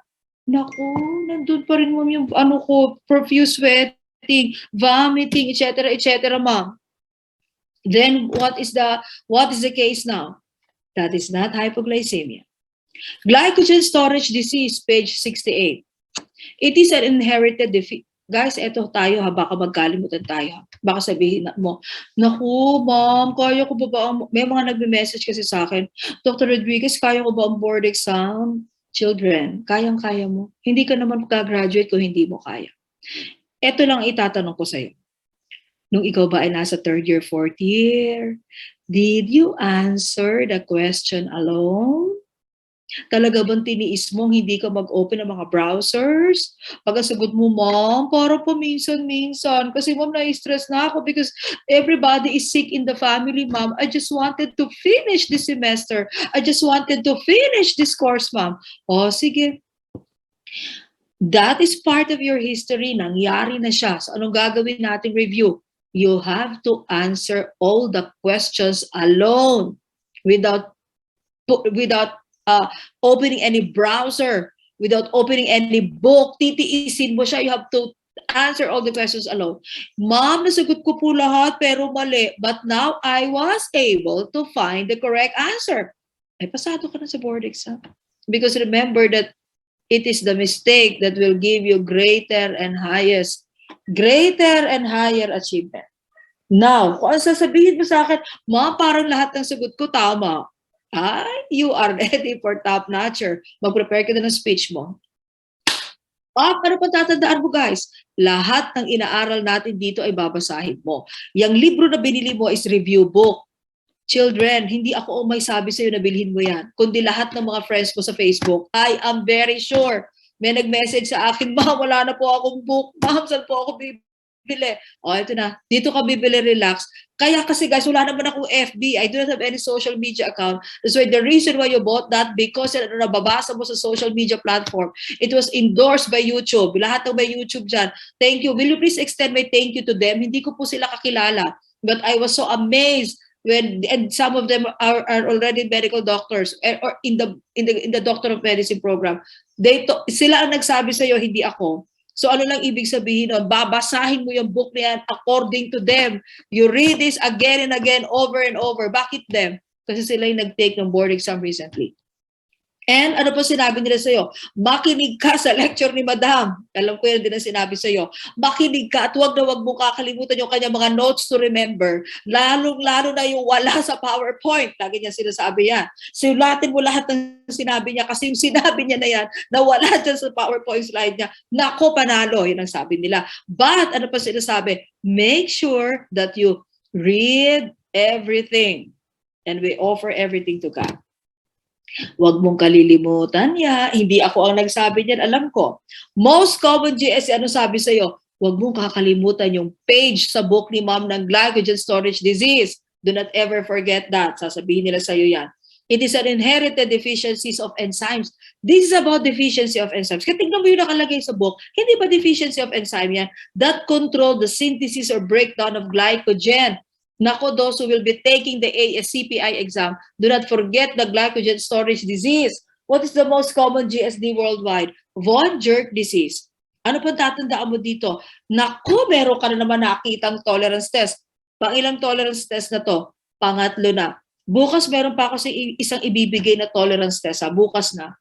Naku, nandun pa rin ma'am yung ano ko, profuse sweating, vomiting, etc., ma'am. Then what is the case now? That is not hypoglycemia. Glycogen storage disease, page 68. It is an inherited defect. Guys, eto tayo ha, baka magkalimutan tayo. Baka sabihin mo, naku, ma'am, kaya ko ba may mga nagme-message kasi sa akin, Dr. Rodriguez, kaya ko ba ang board exam? Children, kayang-kaya mo. Hindi ka naman mag-graduate kung hindi mo kaya. Ito lang itatanong ko sa'yo. Nung ikaw ba ay nasa third year, fourth year, did you answer the question alone? Talaga bang tiniis mong hindi ka mag-open ng mga browsers? Pagkasagot mo, ma'am, para paminsan-minsan. Kasi ma'am, na-stress na ako because everybody is sick in the family, ma'am. I just wanted to finish this semester. I just wanted to finish this course, ma'am. O, sige. That is part of your history. Nangyari na siya. So, anong gagawin nating review? You have to answer all the questions alone without opening any browser, without opening any book. Titiisin mo siya. You have to answer all the questions alone. Ma'am, nasagot ko po lahat pero mali. But now I was able to find the correct answer. Ay, pasado ka na sa board exam. Because remember that it is the mistake that will give you greater and higher achievement. Now, kung ang sasabihin mo sa akin, ma'am, parang lahat ng sagot ko tama. You are ready for top-notcher. Mag-prepare ka na ng speech mo. Pero pang tatandaan mo guys, lahat ng inaaral natin dito ay babasahin mo. Yang libro na binili mo is review book. Children, hindi ako may sabi sa'yo na bilhin mo yan. Kundi lahat ng mga friends mo sa Facebook. I am very sure. May nag-message sa akin, ma'am, wala na po akong book. Ma'am, saan po ako bibili? Ito na. Dito ka bibili, relax. Kaya kasi guys, wala naman akong FB. I do not have any social media account. That's why the reason why you bought that, because nababasa mo sa social media platform. It was endorsed by YouTube. Lahat ng may YouTube dyan. Thank you. Will you please extend my thank you to them? Hindi ko po sila kakilala. But I was so amazed and some of them are already medical doctors or in the Doctor of Medicine program. Sila ang nagsabi sa iyo, hindi ako. So ano lang ibig sabihin nun? Babasahin mo yung book na yan according to them. You read this again and again, over and over. Bakit them? Kasi sila yung nag-take ng board exam recently. And ano po sinabi nila sa'yo? Makinig ka sa lecture ni Madam. Alam ko yan din ang sinabi sa'yo. Makinig ka at huwag na huwag mo kakalimutan yung kanyang mga notes to remember. Lalong-lalo na yung wala sa PowerPoint. Lagi niya sinasabi yan. Sulatin mo lahat ng sinabi niya kasi yung sinabi niya na yan na wala dyan sa PowerPoint slide niya. Nako, panalo. Yun ang sabi nila. But ano pa sinasabi? Make sure that you read everything. And we offer everything to God. Huwag mong kalilimutan ya. Hindi ako ang nagsabi niyan, alam ko. Most common GSE, ano sabi sa'yo? Huwag mong kakalimutan yung page sa book ni ma'am ng glycogen storage disease. Do not ever forget that. Sasabihin nila sa'yo yan. It is an inherited deficiencies of enzymes. This is about deficiency of enzymes. Kaya tingnan mo yung nakalagay sa book, hindi ba deficiency of enzyme yan? That control the synthesis or breakdown of glycogen. Nako, those who will be taking the ASCPI exam, do not forget the glycogen storage disease. What is the most common GSD worldwide? Von Jerk disease. Ano pang tatandaan mo dito? Nako, meron ka na naman nakitang tolerance test. Pang-ilang tolerance test na to? Pangatlo na. Bukas meron pa ako isang ibibigay na tolerance test. Bukas na.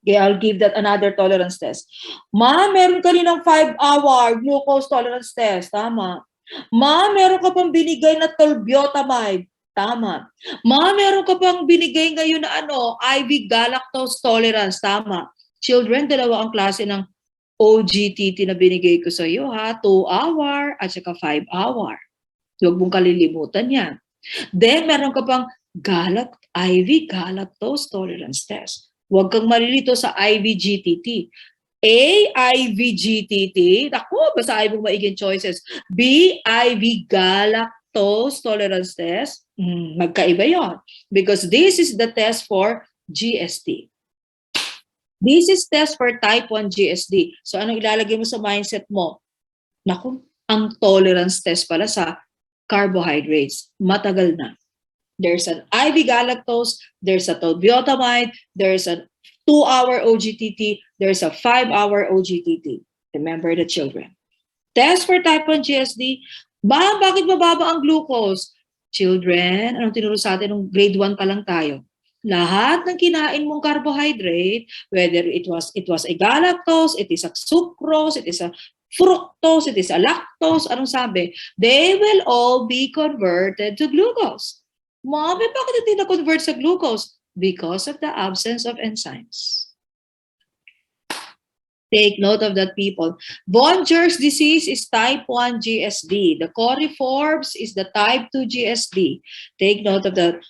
Okay, I'll give that another tolerance test. Ma'am, meron ka rin ng 5-hour glucose tolerance test. Tama. Ma'am, meron ka pang binigay na tolbutamide. Tama. Ma'am, meron ka pang binigay ngayon na IV galactose tolerance. Tama. Children, dalawa ang klase ng OGTT na binigay ko sa iyo, 2-hour at saka 5-hour. Huwag mong kalilimutan yan. Then, meron ka pang IV galactose tolerance test. Huwag kang malilito sa IV-GTT. AIV-GTT, ako, basahin mo maiging choices. B-IV galactose tolerance test, magkaiba yon. Because this is the test for GST. This is test for type 1 GSD. So anong ilalagay mo sa mindset mo? Naku, ang tolerance test pala sa carbohydrates. Matagal na. There's an IV galactose, there's a tolbutamide, there's an 2-hour OGTT, there's a 5-hour OGTT. Remember the children. Test for type 1 GSD. Bakit mababa ang glucose? Children, anong tinuro sa atin nung grade 1 pa lang tayo? Lahat ng kinain mong carbohydrate, whether it was a galactose, it is a sucrose, it is a fructose, it is a lactose, anong sabi? They will all be converted to glucose. Mami, bakit hindi na-convert sa glucose? Because of the absence of enzymes. Take note of that, people. Von Ger's disease is type 1 GSD. The coriforms is the type 2 GSD. Take note of that.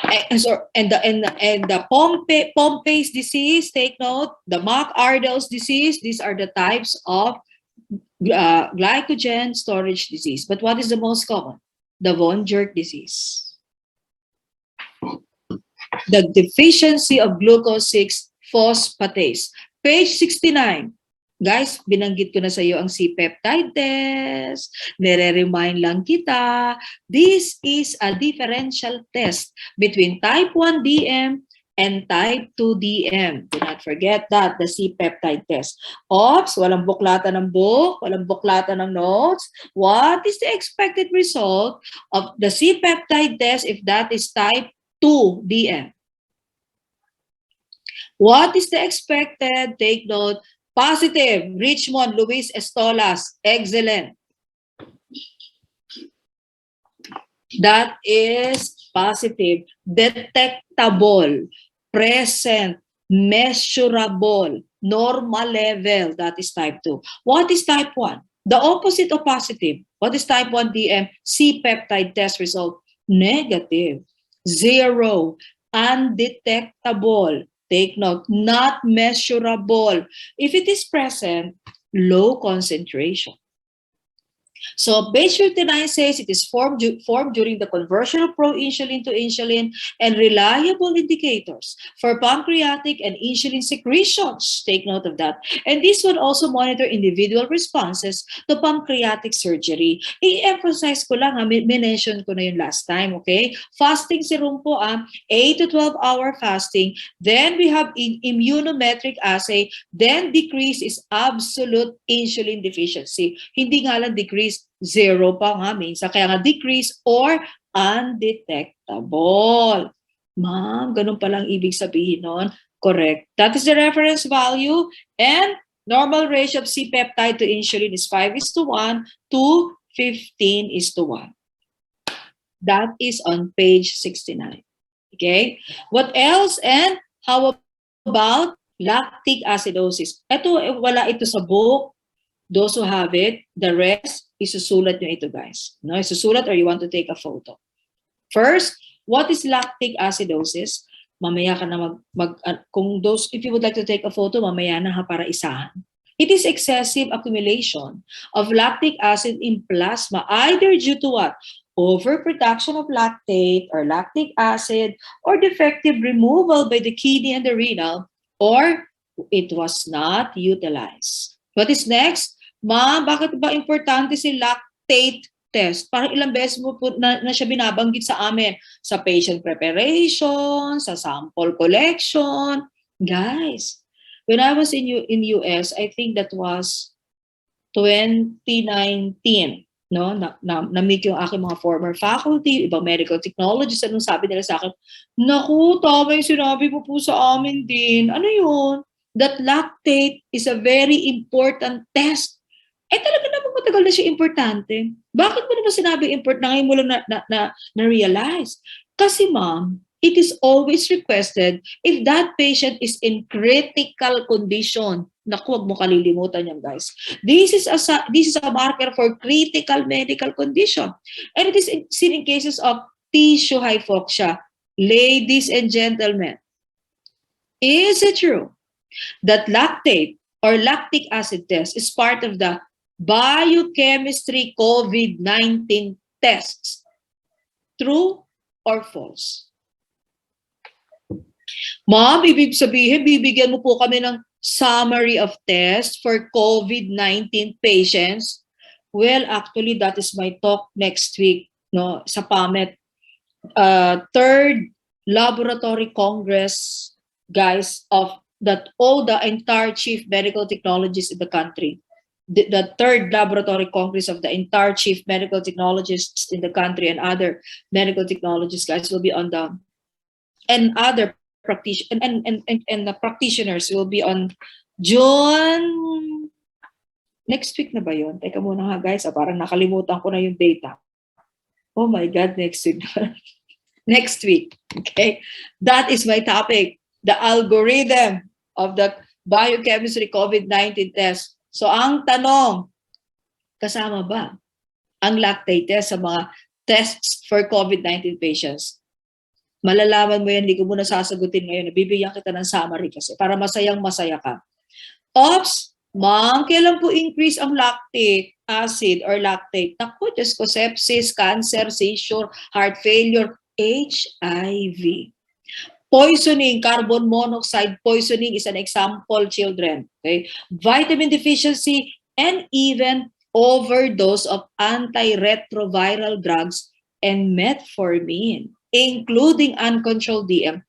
And the Pompey's disease, take note. The McArdle's disease, these are the types of glycogen storage disease. But what is the most common? The Von Gerk disease. The deficiency of glucose 6 phosphatase. Page 69. Guys, binanggit ko na sa iyo ang C-peptide test. Nire-remind lang kita. This is a differential test between type 1 DM and type 2 DM. Do not forget that, the C-peptide test. Oops, walang buklatan ng book, walang buklatan ng notes. What is the expected result of the C-peptide test if that is type 2 DM? What is the expected? Take note. Positive. Richmond, Luis Estolas. Excellent. That is positive. Detectable. Present. Measurable. Normal level. That is type 2. What is type 1? The opposite of positive. What is type 1 DM? C-peptide test result. Negative. 0. Undetectable. Take note, not measurable. If it is present, low concentration. So page 59 says it is formed during the conversion of proinsulin to insulin and reliable indicators for pancreatic and insulin secretions. Take note of that. And this would also monitor individual responses to pancreatic surgery. I-emphasize ko lang, mention ko na yun last time, okay? Fasting serum po, 8 to 12 hour fasting. Then we have immunometric assay. Then decrease is absolute insulin deficiency. Hindi nga lang decrease, 0 pa nga minsan. Kaya nga decrease or undetectable. Ma'am, ganun palang ibig sabihin nun. Correct. That is the reference value. And normal ratio of C-peptide to insulin is 5:1 to 15:1. That is on page 69. Okay? What else? And how about lactic acidosis? Ito, wala ito sa book. Those who have it, the rest, isusulat nyo ito, guys. No, isusulat or you want to take a photo. First, what is lactic acidosis? Mamaya ka na if you would like to take a photo, mamaya na ha para isahan. It is excessive accumulation of lactic acid in plasma, either due to what? Overproduction of lactate or lactic acid, or defective removal by the kidney and the renal, or it was not utilized. What is next? Ma'am, bakit ba importante si lactate test? Parang ilang beses mo po na siya binabanggit sa amin. Sa patient preparation, sa sample collection. Guys, when I was in US, I think that was 2019. No, na-meet yung aking mga former faculty, ibang medical technologists, anong sabi nila sa akin? Naku, tama yung sinabi mo po sa amin din. Ano yun? That lactate is a very important test. Eh talaga naman matagal na siya importante. Bakit mo naman sinabi important na ngayon mo lang na-realize? Kasi ma'am, it is always requested if that patient is in critical condition. Naku, huwag mo kalilimutan yan, guys. This is a marker for critical medical condition. And it is seen in cases of tissue hypoxia. Ladies and gentlemen, is it true that lactate or lactic acid test is part of the biochemistry COVID-19 tests? True or false? Ma'am, ibig sabihin, bibigyan mo po kami ng summary of tests for COVID-19 patients. Well, actually, that is my talk next week, no, sa PAMET. Third Laboratory Congress, guys, of that all the entire chief medical technologists in the country, the third laboratory congress of the entire chief medical technologists in the country and other medical technologists guys will be on the, and other practitioners and the practitioners will be on June. Next week na ba yun? Teka muna nga guys, parang nakalimutan ko na yung data. Oh my God, next week. Next week, okay? That is my topic, the algorithm of the biochemistry COVID-19 test. So ang tanong, kasama ba ang lactate test sa mga tests for COVID-19 patients? Malalaman mo yan, hindi ko muna sasagutin ngayon. Bibigyan kita ng summary kasi para masayang-masaya ka. Ops, ma'am, kailan po increase ang lactate acid or lactate? Naku, Diyos ko, sepsis, cancer, seizure, heart failure, HIV. Poisoning, carbon monoxide poisoning is an example, children. Okay? Vitamin deficiency and even overdose of antiretroviral drugs and metformin, including uncontrolled DM.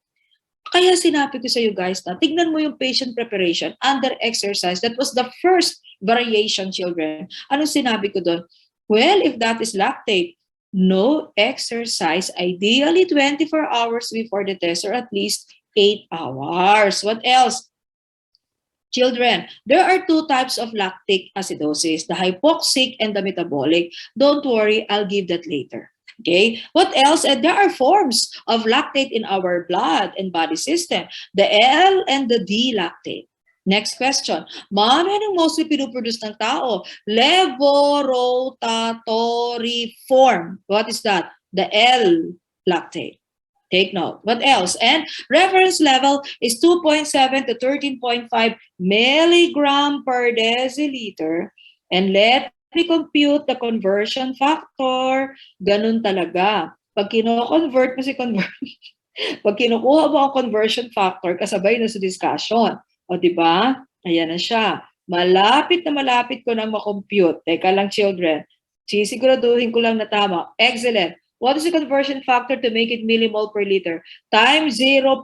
Kaya sinabi ko sa you guys na tignan mo yung patient preparation under exercise. That was the first variation, children. Anong sinabi ko doon? Well, if that is lactate, no exercise, ideally 24 hours before the test or at least 8 hours. What else? Children, there are two types of lactic acidosis, the hypoxic and the metabolic. Don't worry, I'll give that later. Okay, what else? And there are forms of lactate in our blood and body system, the L and the D lactate. Next question. Ma'am, anong mostly pinuproduce ng tao? Levorotatory-form. What is that? The L lactate. Take note. What else? And reference level is 2.7 to 13.5 milligram per deciliter. And let me compute the conversion factor. Ganun talaga. Pag kino-convert mo pag kinukuha mo ang conversion factor, kasabay na sa discussion. O, diba? Ayan na siya. Malapit ko nang makompute. Teka lang, children. Sisiguraduhin ko lang na tama. Excellent. What is the conversion factor to make it millimole per liter? Times 0.111.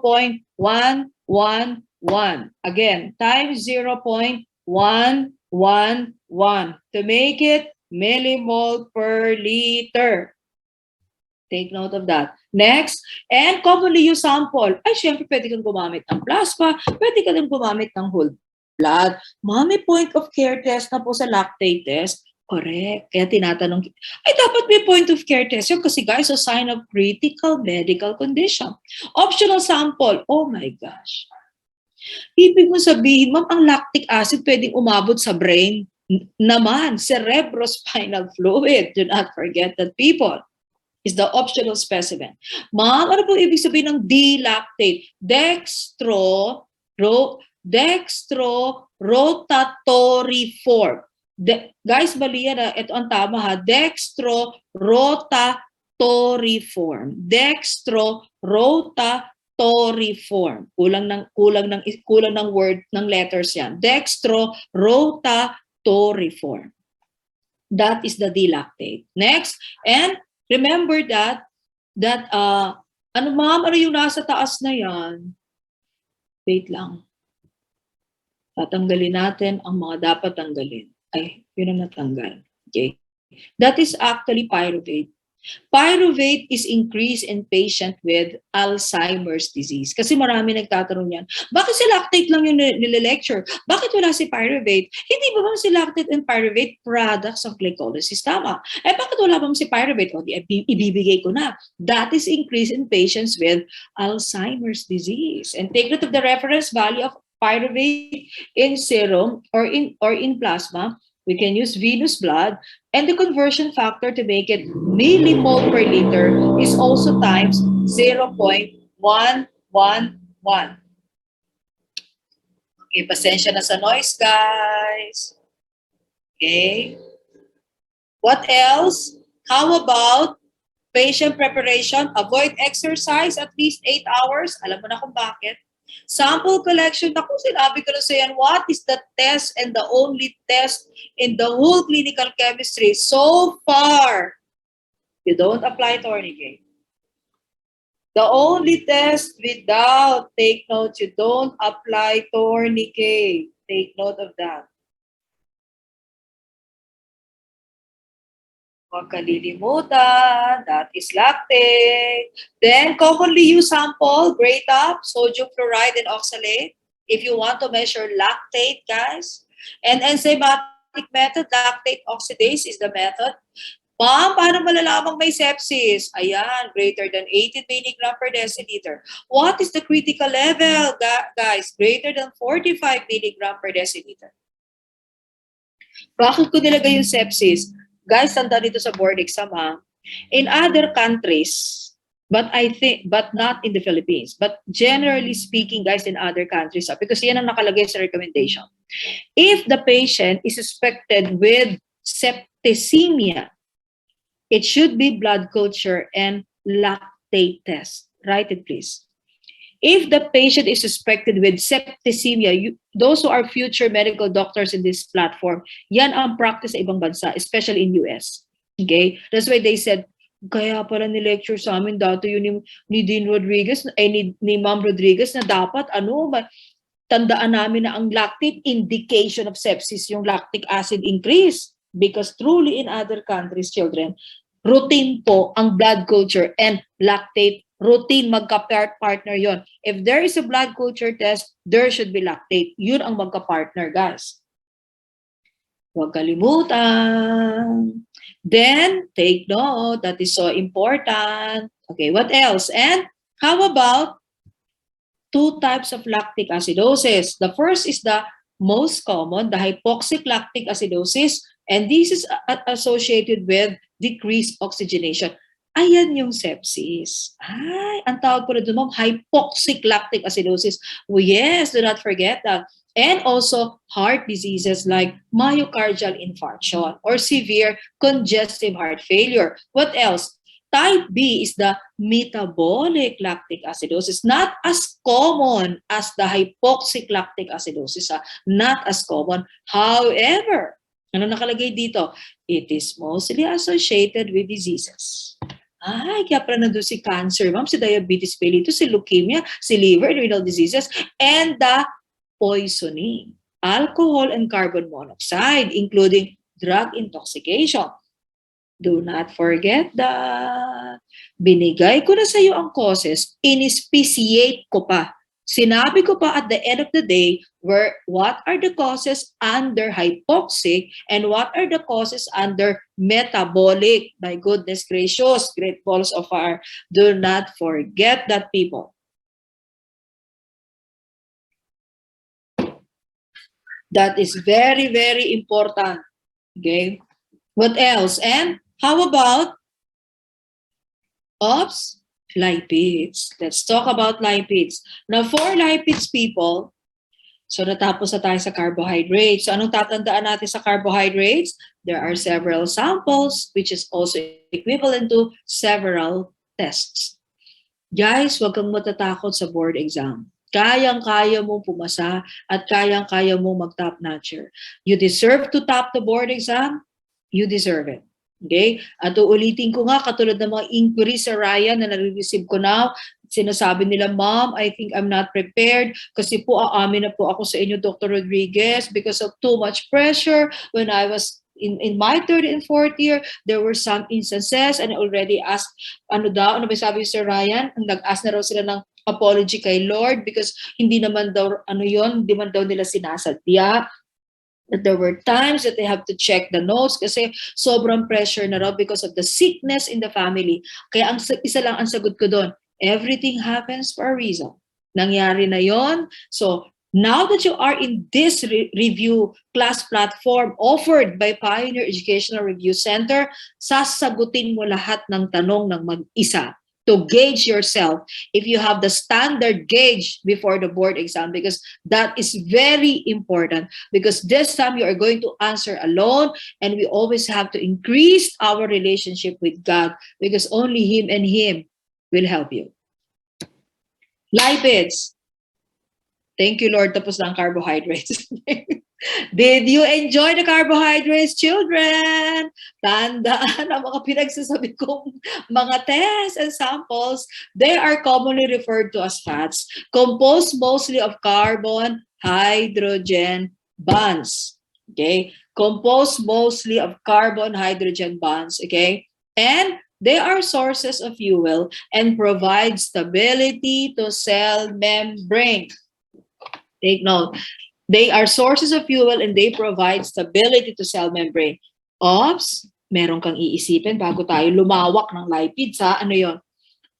Again, times 0.111 to make it millimole per liter. Take note of that. Next, and commonly used sample. Ay, syempre, pwede kang gumamit ng plasma, pwede ka din gumamit ng whole blood. May point of care test na po sa lactate test. Correct. Kaya tinatanong, ay, dapat may point of care test yun kasi guys, a sign of critical medical condition. Optional sample. Oh my gosh. Ibig mo sabihin, ma'am, ang lactic acid pwedeng umabot sa brain naman, cerebrospinal fluid. Do not forget that, people. Is the optional specimen. Ma'am, ano po ibig sabihin ng D-lactate? Dextrorotatory-form. Guys, mali yan. Ito ang tama ha. Dextrorotatory-form. Dextrorotatory-form. Kulang ng word ng letters yan. Dextrorotatory-form. That is the D-lactate. Next, and remember that ano ma'am, ano yung nasa taas na yan? Wait lang. Tatanggalin natin ang mga dapat tanggalin. Ay, yun ang natanggal. Okay. That is actually pyruvate. Pyruvate is increased in patient with Alzheimer's disease. Kasi marami nagtatanong yan. Bakit si lactate lang yung nile-lecture? Bakit wala si pyruvate? Hindi ba si lactate and pyruvate products of glycolysis? Tama. Eh bakit wala ba si pyruvate? O, ibibigay ko na. That is increased in patients with Alzheimer's disease. And take note of the reference value of pyruvate in serum or in plasma. We can use venous blood, and the conversion factor to make it millimole per liter is also times 0.111. Okay, pasensya na sa noise, guys. Okay. What else? How about patient preparation? Avoid exercise at least 8 hours. Alam mo na kung bakit. Sample collection, naku, sinabi ko na sa yan, what is the test and the only test in the whole clinical chemistry so far? You don't apply tourniquet. The only test without, take note, you don't apply tourniquet. Take note of that. Huwag kalilimutan, that is lactate. Then, commonly used sample, grey top, sodium chloride, and oxalate. If you want to measure lactate, guys. And enzymatic method, lactate oxidase is the method. Ma'am, paano malalamang may sepsis? Ayan, greater than 18 milligram per deciliter. What is the critical level, guys? Greater than 45 milligram per deciliter. Bakit ko nilagay yung sepsis? Guys, tanda dito sa board exam ha. In other countries, but not in the Philippines, but generally speaking, guys, in other countries, because yan ang nakalagay sa recommendation. If the patient is suspected with septicemia, it should be blood culture and lactate test. Write it, please. If the patient is suspected with septicemia, those who are future medical doctors in this platform, yan ang practice sa ibang bansa, especially in US. Okay? That's why they said, kaya pala ni-lecture sa amin dati yun ni Dean Rodriguez, ni Ma'am Rodriguez na dapat, tandaan namin na ang lactate indication of sepsis, yung lactic acid increase. Because truly in other countries, children, routine po ang blood culture and lactate. Routine, magka-partner yon. If there is a blood culture test, there should be lactate. Yun ang magka-partner, guys. Huwag kalimutan. Then, take note. That is so important. Okay, what else? And how about two types of lactic acidosis? The first is the most common, the hypoxic lactic acidosis, and this is associated with decreased oxygenation. Ayan yung sepsis. Ay, ang tawag ko na doon, ma'am, hypoxic lactic acidosis. Oh, yes, do not forget that. And also heart diseases like myocardial infarction or severe congestive heart failure. What else? Type B is the metabolic lactic acidosis, not as common as the hypoxic lactic acidosis. Not as common. However, ano nakalagay dito? It is mostly associated with diseases. Ay, kaya pala nandun si cancer, ma'am, si diabetes mellitus, si leukemia, si liver, renal diseases, and the poisoning, alcohol and carbon monoxide, including drug intoxication. Do not forget that. Binigay ko na sa iyo ang causes, in-speciate ko pa. Sinabi ko pa at the end of the day what are the causes under hypoxic and what are the causes under metabolic. My goodness gracious, great balls of fire. Do not forget that, people. That is very, very important. Okay? What else? And how about lipids. Let's talk about lipids. Now, for lipids, people, so natapos na tayo sa carbohydrates. So, anong tatandaan natin sa carbohydrates? There are several samples, which is also equivalent to several tests. Guys, huwag kang matatakot sa board exam. Kayang-kaya mo pumasa at kayang-kaya mo mag-top notcher. You deserve to top the board exam. You deserve it. Okay? At uulitin ko nga, katulad ng mga inquiry sa Ryan na nare-receive ko now, sinasabi nila, Ma'am, I think I'm not prepared kasi po aamin na po ako sa inyo, Dr. Rodriguez, because of too much pressure. When I was in my third and fourth year, there were some instances and I already asked, ano ba sabi Sir Ryan? Nag-ask na raw sila ng apology kay Lord because hindi naman daw, hindi man daw nila sinasadya. That there were times that they have to check the notes kasi sobrang pressure na raw because of the sickness in the family. Kaya isa lang ang sagot ko doon, everything happens for a reason. Nangyari na yon. So, now that you are in this review class platform offered by Pioneer Educational Review Center, sasagutin mo lahat ng tanong ng mag-isa to gauge yourself if you have the standard gauge before the board exam, because that is very important, because this time you are going to answer alone and we always have to increase our relationship with God because only Him and Him will help you. Lipids. Thank you, Lord. Tapos na ang carbohydrates. Did you enjoy the carbohydrates, children? Tandaan ang mga pinagsasabi kong mga tests and samples. They are commonly referred to as fats, composed mostly of carbon, hydrogen bonds. Okay? Composed mostly of carbon, hydrogen bonds. Okay? And they are sources of fuel and provide stability to cell membrane. Take note. They are sources of fuel and they provide stability to cell membrane. Ops, meron kang iisipin bago tayo lumawak ng lipids ha. Ano yon?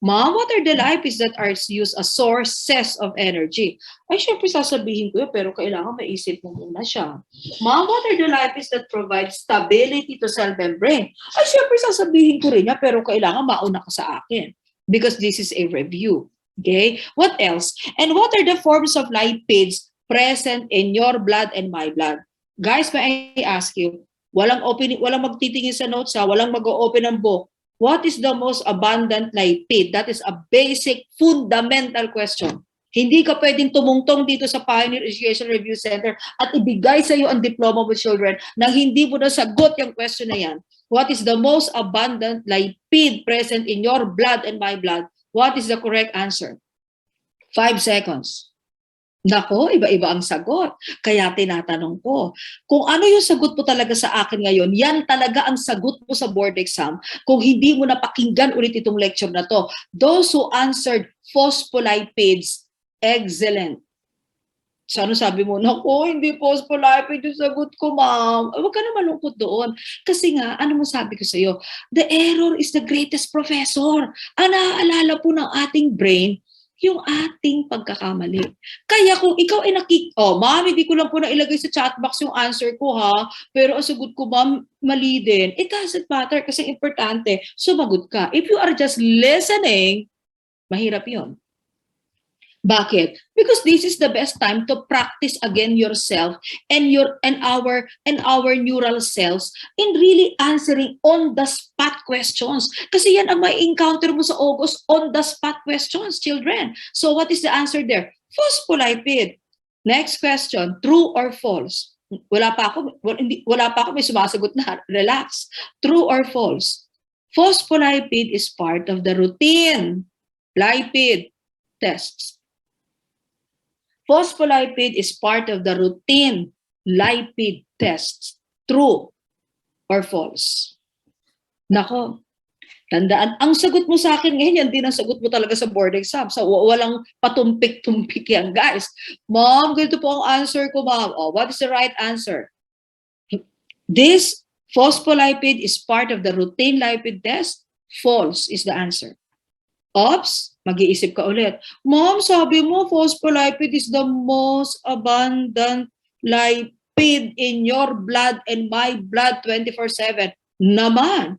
Ma'am, what are the lipids that are used as sources of energy? Ay, syempre sasabihin ko yun, pero kailangan maisip mo muna siya. Ma'am, what are the lipids that provide stability to cell membrane? Ay, syempre sasabihin ko rin niya, pero kailangan mauna ka sa akin. Because this is a review. Okay? What else? And what are the forms of lipids present in your blood and my blood? Guys, may I ask you, walang magtitingin sa notes ha, walang mag-open ng book. What is the most abundant lipid? That is a basic, fundamental question. Hindi ka pwedeng tumungtong dito sa Pioneer Education Review Center at ibigay sa iyo ang diploma with children nang hindi mo na sagot yung question na yan. What is the most abundant lipid present in your blood and my blood? What is the correct answer? 5 seconds. Nako, iba-iba ang sagot. Kaya tinatanong ko, kung ano yung sagot mo talaga sa akin ngayon, yan talaga ang sagot mo sa board exam kung hindi mo napakinggan ulit itong lecture na to. Those who answered phospholipids, excellent. So ano sabi mo? Nako, hindi phospholipid yung sagot ko, ma'am. Huwag ka na malungkot doon. Kasi nga, ano mo sabi ko sa iyo? The error is the greatest professor. Ang naaalala po ng ating brain, yung ating pagkakamali. Kaya kung ikaw ay ma'am, hindi ko lang po nailagay sa chat box yung answer ko ha, pero ang sagot ko ma'am, mali din. It doesn't matter kasi importante, sumagot ka. If you are just listening, mahirap yun. Bakit? Because this is the best time to practice again yourself and our neural cells in really answering on the spot questions. Kasi yan ang may encounter mo sa August, on the spot questions, children. So what is the answer there? Phospholipid. Next question, true or false? Wala pa ako may sumasagot na. Relax. True or false? Phospholipid is part of the routine lipid tests. Phospholipid is part of the routine lipid tests. True or false? Nako, tandaan, ang sagot mo sa akin ngayon, yan din ang sagot mo talaga sa board exam. So, walang patumpik-tumpik yan, guys. Ma'am, ganito po ang answer ko, ma'am. Oh, what is the right answer? This phospholipid is part of the routine lipid test. False is the answer. Ops, mag-iisip ka ulit. Ma'am, sabi mo, phospholipid is the most abundant lipid in your blood and my blood 24/7. Naman.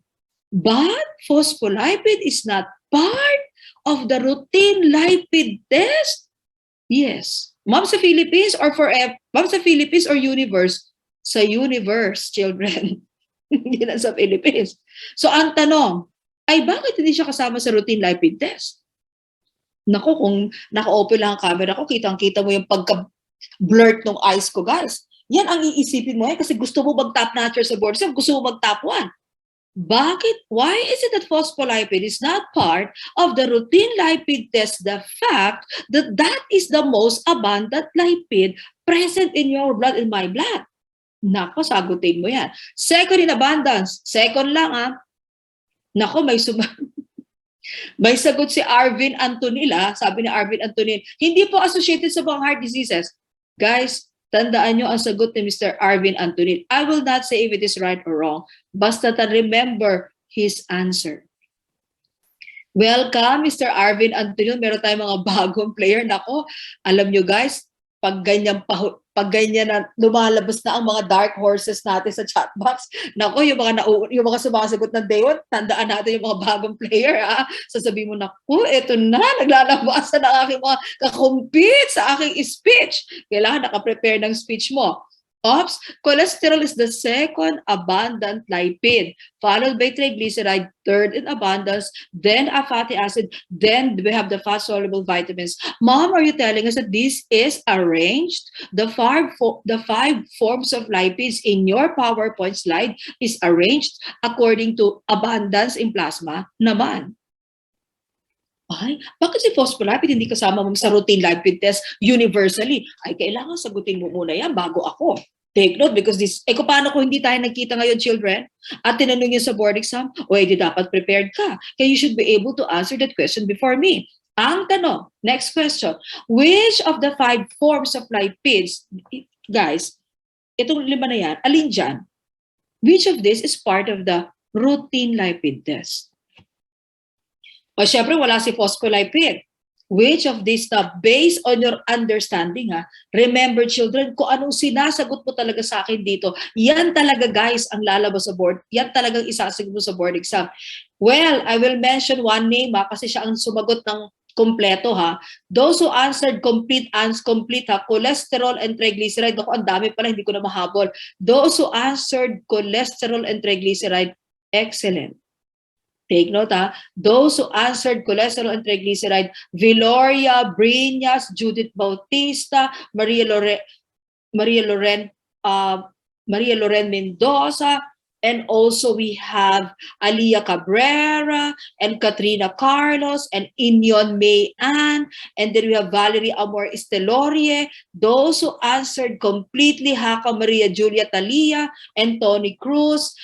But phospholipid is not part of the routine lipid test? Yes. Ma'am, sa Philippines or forever? Ma'am, sa Philippines or universe? Sa universe, children. Hindi na sa Philippines. So, ang tanong, ay bakit hindi siya kasama sa routine lipid test? Naku, kung naka-open lang ang camera ko, kitang-kita mo yung pagka-blurt ng eyes ko, guys. Yan ang iisipin mo kasi gusto mo mag-top notcher sa board exam, gusto mo mag-top 1. Bakit? Why is it that phospholipid is not part of the routine lipid test? The fact that that is the most abundant lipid present in your blood and my blood. Nako, sagutin mo yan. Second in abundance. Second lang Nako, may sagot si Arvin Antonil. Sabi ni Arvin Antonil, hindi po associated sa mga heart diseases. Guys, tandaan nyo ang sagot ni Mr. Arvin Antonil. I will not say if it is right or wrong. Basta remember his answer. Welcome, Mr. Arvin Antonil. Meron tayong mga bagong player. Nako, alam nyo guys, pag ganyan na lumalabas na ang mga dark horses natin sa chat box, nako, yung mga sumasagot ng day 1, tandaan natin yung mga bagong player. Sasabihin mo, nako, eto na, naglalabasan ang aking mga kakumpit sa aking speech. Kailangan nakaprepare ng speech mo. Ops, cholesterol is the second abundant lipid, followed by triglyceride, third in abundance, then a fatty acid, then we have the fat-soluble vitamins. Mom, are you telling us that this is arranged? The five forms of lipids in your PowerPoint slide is arranged according to abundance in plasma naman. Ay, bakit si phospholipid hindi kasama mo sa routine lipid test universally? Ay, kailangan sagutin mo muna yan bago ako. Take note because this, kung paano kung hindi tayo nagkita ngayon, children, at tinanong yun sa board exam, o edi dapat prepared ka. Kaya you should be able to answer that question before me. Ang tanong, next question, which of the 5 forms of lipids, guys, itong 5 na yan, alin dyan? Which of this is part of the routine lipid test? O syempre, wala si phospholipid. Which of these na based on your understanding, remember children, kung anong sinasagot mo talaga sa akin dito, yan talaga guys ang lalabas sa board, yan talagang isasagot mo sa board exam. Well, I will mention one name kasi siya ang sumagot ng kompleto Those who answered complete cholesterol and triglyceride, ako ang dami pala, hindi ko na mahabol. Those who answered cholesterol and triglyceride, excellent. Take note those who answered cholesterol and triglyceride, Viloria, Briñas, Judith Bautista, Maria Loren Mendoza, and also we have Alia Cabrera and Katrina Carlos and Inyon May Ann, and then we have Valerie Amor Estelorie. Those who answered completely, Haka Maria Julia Talia and Tony Cruz.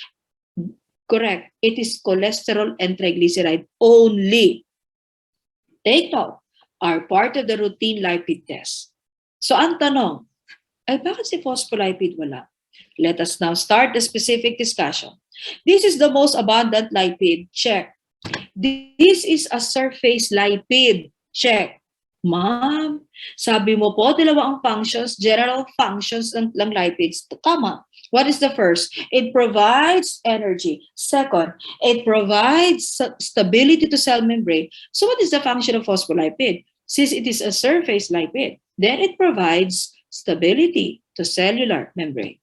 Correct. It is cholesterol and triglyceride only. Take note, are part of the routine lipid test. So ang tanong, ay bakit si phospholipid wala? Let us now start the specific discussion. This is the most abundant lipid. Check. This is a surface lipid. Check. Ma'am, sabi mo po, dalawa ang functions, general functions ng lipids. Tama. What is the first? It provides energy. Second, it provides stability to cell membrane. So what is the function of phospholipid? Since it is a surface lipid, then it provides stability to cellular membrane.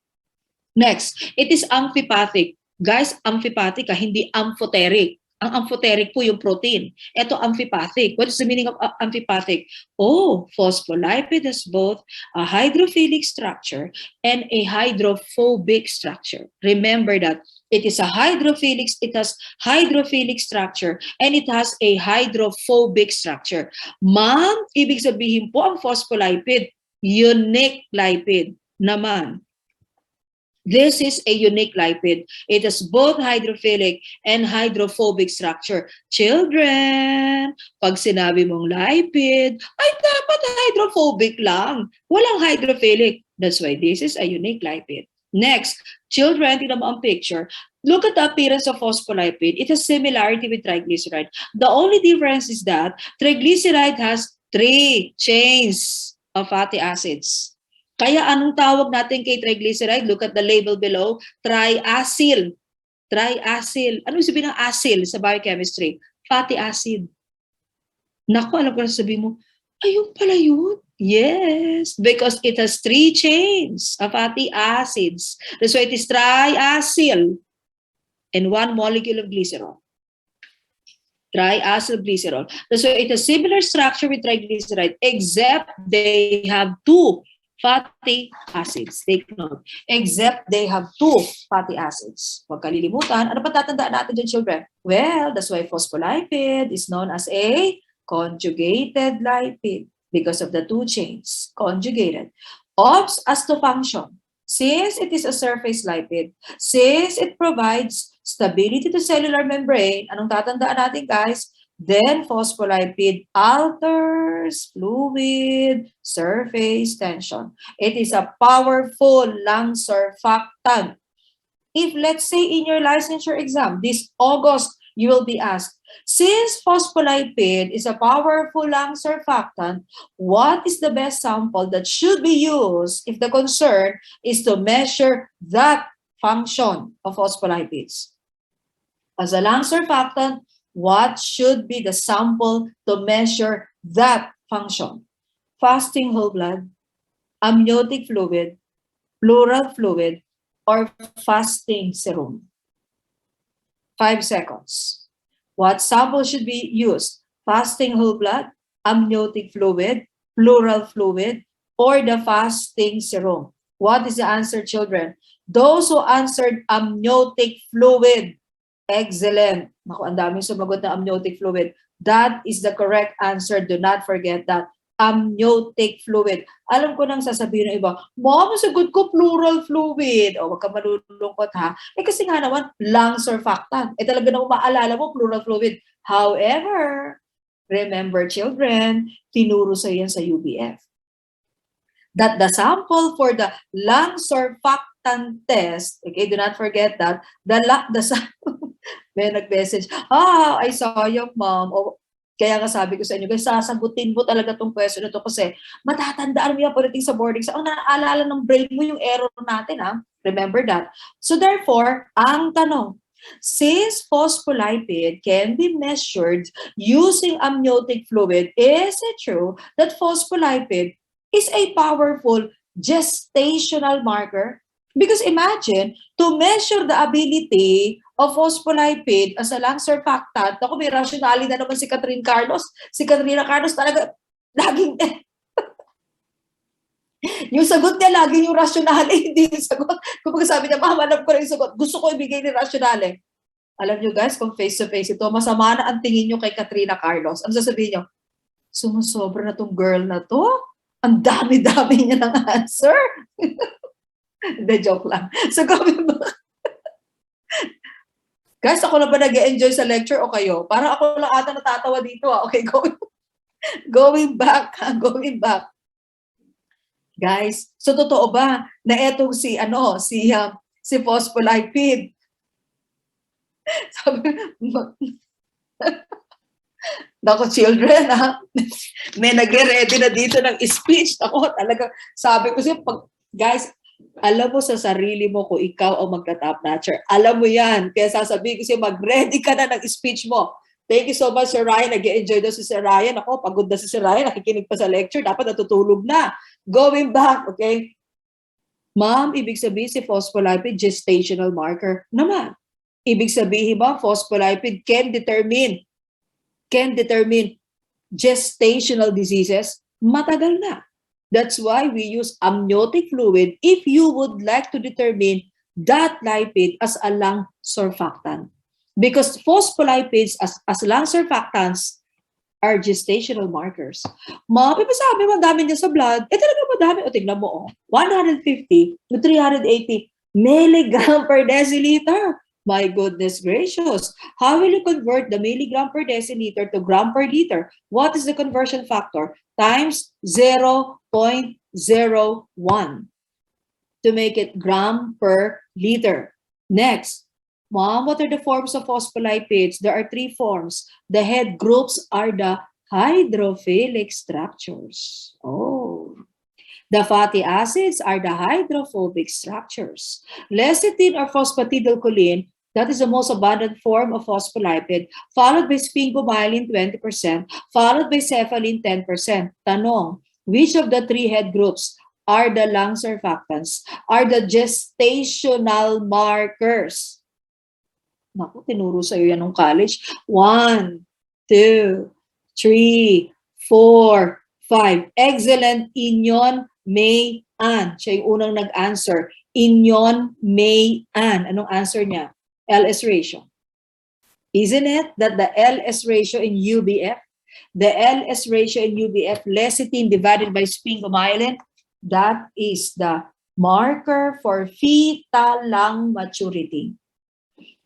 Next, it is amphipathic. Guys, amphipathic hindi amphoteric. Ang amphoteric po yung protein. Ito amphipathic. What is the meaning of amphipathic? Oh, phospholipid has both a hydrophilic structure and a hydrophobic structure. Remember that it has hydrophilic structure and it has a hydrophobic structure. Ma'am, ibig sabihin po ang phospholipid, unique lipid naman. This is a unique lipid. It has both hydrophilic and hydrophobic structure. Children, pag sinabi mong lipid, ay dapat hydrophobic lang. Walang hydrophilic. That's why this is a unique lipid. Next, children, tingnan mo ang picture. Look at the appearance of phospholipid. It has similarity with triglyceride. The only difference is that triglyceride has 3 chains of fatty acids. Kaya anong tawag natin kay triglyceride? Look at the label below. Triacyl. Triacyl. Ano sabihin ng acyl sa biochemistry? Fatty acid. Naku, alam ko na sabihin mo, ayun pala yun. Yes, because it has 3 chains of fatty acids. So it is triacyl and 1 molecule of glycerol. Triacylglycerol. So it has similar structure with triglyceride except they have 2 fatty acids. Take note. Except they have 2 fatty acids. Huwag kalilimutan. Ano pa tatandaan natin dyan, children? Well, that's why phospholipid is known as a conjugated lipid because of the 2 chains. Conjugated. Ops, as to function. Since it is a surface lipid, since it provides stability to cellular membrane, anong tatandaan natin, guys? Then phospholipid alters fluid surface tension. It is a powerful lung surfactant. If let's say in your licensure exam this August, you will be asked, since phospholipid is a powerful lung surfactant, what is the best sample that should be used if the concern is to measure that function of phospholipids? As a lung surfactant, what should be the sample to measure that function? Fasting whole blood, amniotic fluid, pleural fluid, or fasting serum? 5 seconds. What sample should be used? Fasting whole blood, amniotic fluid, pleural fluid, or the fasting serum? What is the answer, children? Those who answered amniotic fluid, excellent. Naku, ang daming sumagot na amniotic fluid. That is the correct answer. Do not forget that. Amniotic fluid. Alam ko nang sasabihin ng iba, Mom, sagot ko pleural fluid. O, wag ka malulungkot ha. Eh kasi nga naman, lung surfactant. Eh talaga na maalala mo, pleural fluid. However, remember children, tinuro sa yan sa UBF. That the sample for the lung surfactant test, okay, do not forget that, the sample, may nag-message, I saw you, Mom. O, kaya nga sabi ko sa inyo, guys, sasagutin mo talaga tong question na to kasi matatandaan mo yan pagdating sa boarding. So, ang naaalala ng brain mo yung error natin, ha? Remember that. So, therefore, ang tanong, since phospholipid can be measured using amniotic fluid, is it true that phospholipid is a powerful gestational marker? Because imagine, to measure the ability of phospholipid as a lung surfactant, ako may rationality na naman si Catherine Carlos. Si Katrina Carlos talaga, laging, yung sagot niya, laging yung rationality, hindi yung sagot. Kung sabi niya, alam ko na yung sagot, gusto ko ibigay ni rationality. Alam niyo guys, kung face-to-face ito, masama na ang tingin niyo kay Katrina Carlos. Ano sasabihin niyo? Sumusobra na tong girl na to? Ang dami-dami niya ng answer. Hindi, joke lang. So, going back. Guys, ako na ba nag-enjoy sa lecture o kayo? Parang ako lang ata natatawa dito. Okay, going back. Guys, so totoo ba na etong si phospholipid? Sabi, Nako, children, ha? May nagre-ready na dito ng speech. Ako, talaga, sabi ko siya, guys, alam mo sa sarili mo kung ikaw ang magka-top notcher. Alam mo yan. Kaya sasabihin ko siya, mag-ready ka na ng speech mo. Thank you so much, Sir Ryan. Nag-enjoy daw si Sir Ryan. Ako, pagod na si Sir Ryan. Nakikinig pa sa lecture. Dapat natutulog na. Going back, okay? Ma'am, ibig sabihin si phospholipid, gestational marker naman. Ibig sabihin ba, phospholipid can determine gestational diseases? Matagal na. That's why we use amniotic fluid if you would like to determine that lipid as a lung surfactant. Because phospholipids as lung surfactants are gestational markers. Ma'am, sabi mo, dami niya sa blood. Eh talaga madami. O tignan mo, 150 to 380 milligram per deciliter. My goodness gracious. How will you convert the milligram per deciliter to gram per liter? What is the conversion factor? Times 0.01 to make it gram per liter. Next, Mom, what are the forms of phospholipids? There are 3 forms. The head groups are the hydrophilic structures. Oh. The fatty acids are the hydrophobic structures. Lecithin or phosphatidylcholine, that is the most abundant form of phospholipid, followed by sphingomyelin 20%, followed by cephalin 10%. Tanong, which of the 3 head groups are the lung surfactants, are the gestational markers? Naku, tinuro sa'yo yan nung college. 1, 2, 3, 4, 5. Excellent, Inyon May Ann. Siya yung unang nag-answer. Inyon May Ann. Anong answer niya? LS ratio. Isn't it that the LS ratio in UBF, the LS ratio in UBF, lecithin divided by sphingomyelin, that is the marker for fetal lung maturity.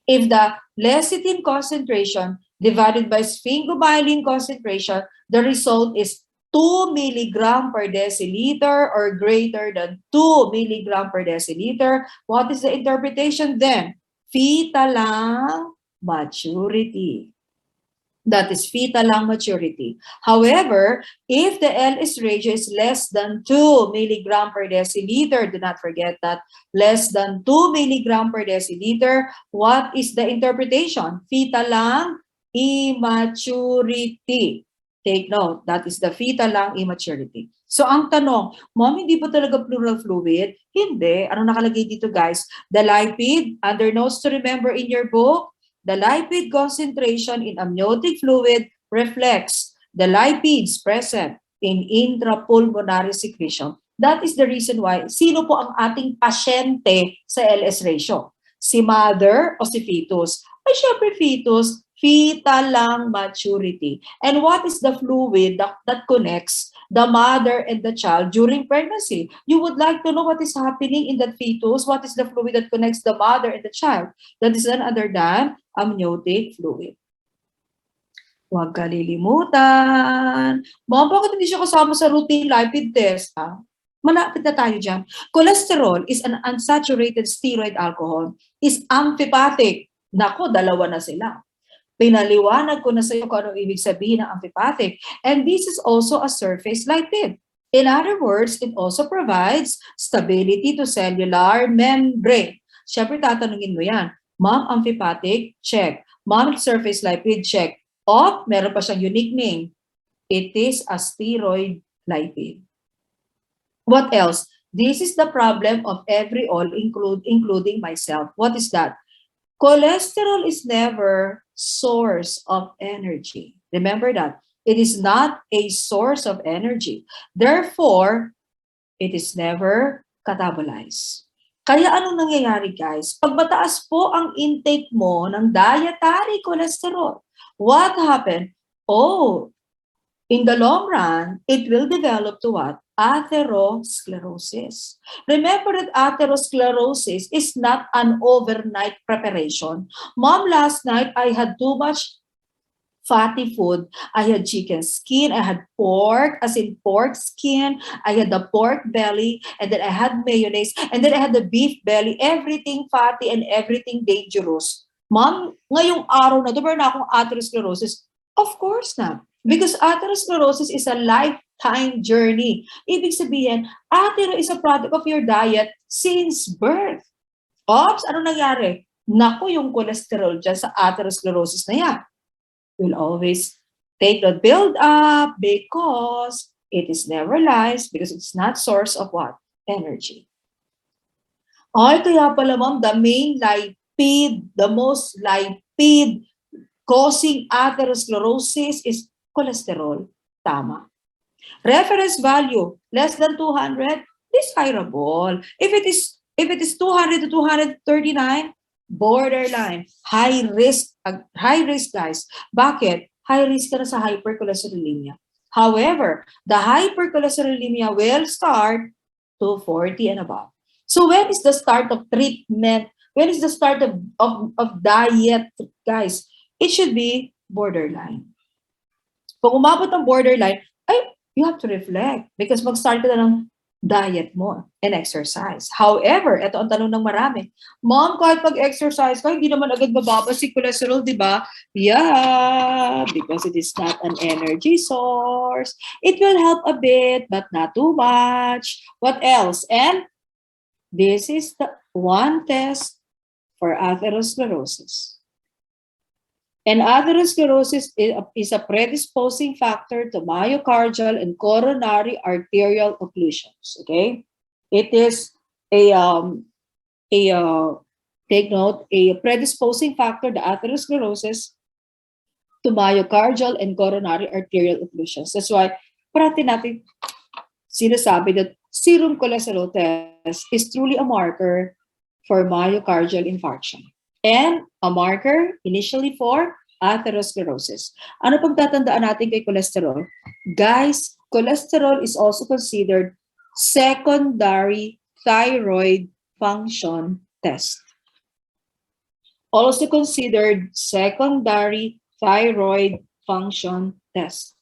If the lecithin concentration divided by sphingomyelin concentration, the result is 2 milligram per deciliter or greater than 2 milligram per deciliter, what is the interpretation then? Fetal lung maturity. That is fetal lung maturity. However, if the LS ratio is less than 2 milligram per deciliter, do not forget that, less than 2 milligram per deciliter, what is the interpretation? Fetal lung immaturity. Take note, that is the fetal lung immaturity. So ang tanong, Mom, hindi ba talaga pleural fluid? Hindi. Ano nakalagay dito, guys? The lipid, under notes to remember in your book, the lipid concentration in amniotic fluid reflects the lipids present in intrapulmonary secretion. That is the reason why, sino po ang ating pasyente sa LS ratio? Si mother o si fetus? Ay, syempre fetus, fetal lang maturity. And what is the fluid that connects the mother and the child during pregnancy? You would like to know what is happening in that fetus, what is the fluid that connects the mother and the child? That is none other than amniotic fluid. Huwag kalilimutan. Mom, bakit hindi siya kasama sa routine lipid test? Malapit na tayo dyan. Cholesterol is an unsaturated steroid alcohol. Is amphipathic. Nako, dalawa na sila. Pinaliwanag ko na sa iyo kung ano ibig sabihin ng amphipathic. And this is also a surface lipid. In other words, it also provides stability to cellular membrane. Siyempre, tatanungin mo yan. Ma'am, amphipathic? Check. Ma'am, surface lipid? Check. O, meron pa siyang unique name. It is a steroid lipid. What else? This is the problem of every all, including myself. What is that? Cholesterol is never source of energy. Remember that. It is not a source of energy. Therefore, it is never catabolized. Kaya anong nangyayari, guys? Pag mataas po ang intake mo ng dietary cholesterol, what happened? Oh, in the long run, it will develop to what? Atherosclerosis. Remember that atherosclerosis is not an overnight preparation. Mom, last night I had too much fatty food. I had chicken skin, I had pork, as in pork skin, I had the pork belly, and then I had mayonnaise, and then I had the beef belly, everything fatty and everything dangerous. Mom, ngayong araw na, meron na akong atherosclerosis. Of course not. Because atherosclerosis is a lifetime journey. Ibig sabihin, athero is a product of your diet since birth. Oops, ano nangyari? Naku, yung cholesterol dyan sa atherosclerosis na yan will always take the build up because it is never lies, because it's not source of what? Energy. Ay, kaya pala ma'am, the main lipid, the most lipid causing atherosclerosis is cholesterol. Tama. Reference value, less than 200, desirable. If it is 200 to 239, borderline. High risk, guys. Bakit? High risk ka na sa hypercholesterolemia. However, the hypercholesterolemia will start to 40 and above. So when is the start of treatment? When is the start of diet, guys? It should be borderline. Pag umabot ng borderline, you have to reflect because mag-start ka na ng diet mo and exercise. However, ito ang tanong ng marami. Mom, kahit pag-exercise ka, hindi naman agad mababa si cholesterol, di ba? Yeah, because it is not an energy source. It will help a bit, but not too much. What else? And this is the one test for atherosclerosis. And atherosclerosis is a predisposing factor to myocardial and coronary arterial occlusions. Okay, it is take note, a predisposing factor, the atherosclerosis, to myocardial and coronary arterial occlusions. That's why parati natin sinasabi that serum cholesterol test is truly a marker for myocardial infarction. And a marker initially for atherosclerosis. Ano pang tatandaan natin kay cholesterol? Guys, cholesterol is also considered secondary thyroid function test. Also considered secondary thyroid function test.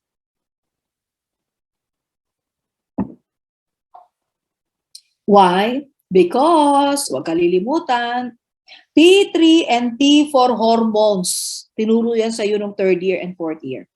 Why? Because, huwag kalilimutan, T3 and T4 hormones. Tinuro yan sa iyo nung 3rd year and 4th year.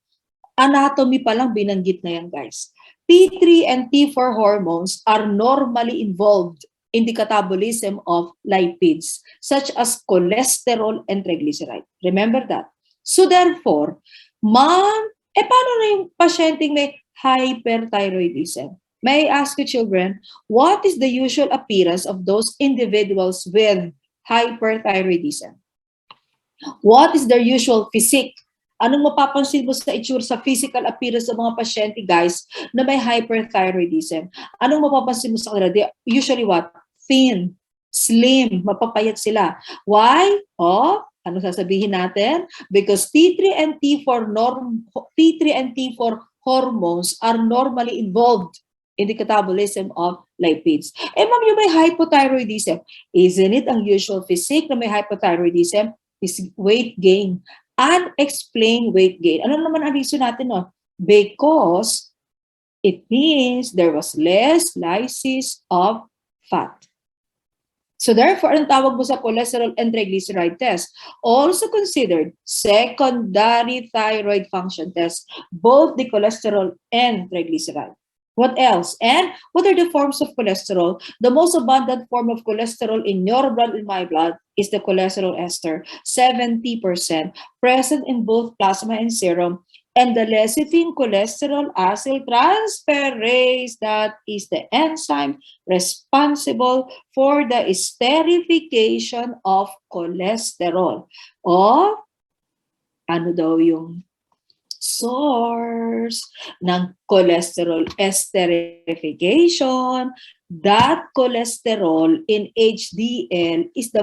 Anatomy pa lang binanggit na yan, guys. T3 and T4 hormones are normally involved in the catabolism of lipids, such as cholesterol and triglyceride. Remember that. So therefore, paano na yung pasyenteng may hyperthyroidism? May I ask you, children, what is the usual appearance of those individuals with hyperthyroidism? What is their usual physique? Anong mapapansin mo sa itsura, sa physical appearance ng mga pasyente, guys, na may hyperthyroidism? Anong mapapansin mo sa kanila? They usually what? Thin, slim, mapapayat sila. Why? Ano sasabihin natin? Because T3 and T4 hormones are normally involved in the catabolism of lipids. Ma'am, yung may hypothyroidism, isn't it ang usual physique na may hypothyroidism? Is weight gain, unexplained weight gain. Ano naman ang reason natin, no? Because it means there was less lysis of fat. So therefore, ang tawag mo sa cholesterol and triglyceride test, also considered secondary thyroid function test, both the cholesterol and triglyceride. What else? And what are the forms of cholesterol? The most abundant form of cholesterol in your blood and my blood is the cholesterol ester, 70%, present in both plasma and serum. And the lecithin cholesterol acyl transferase, that is the enzyme responsible for the esterification of cholesterol. O, ano daw yung source ng cholesterol esterification? That cholesterol in HDL is the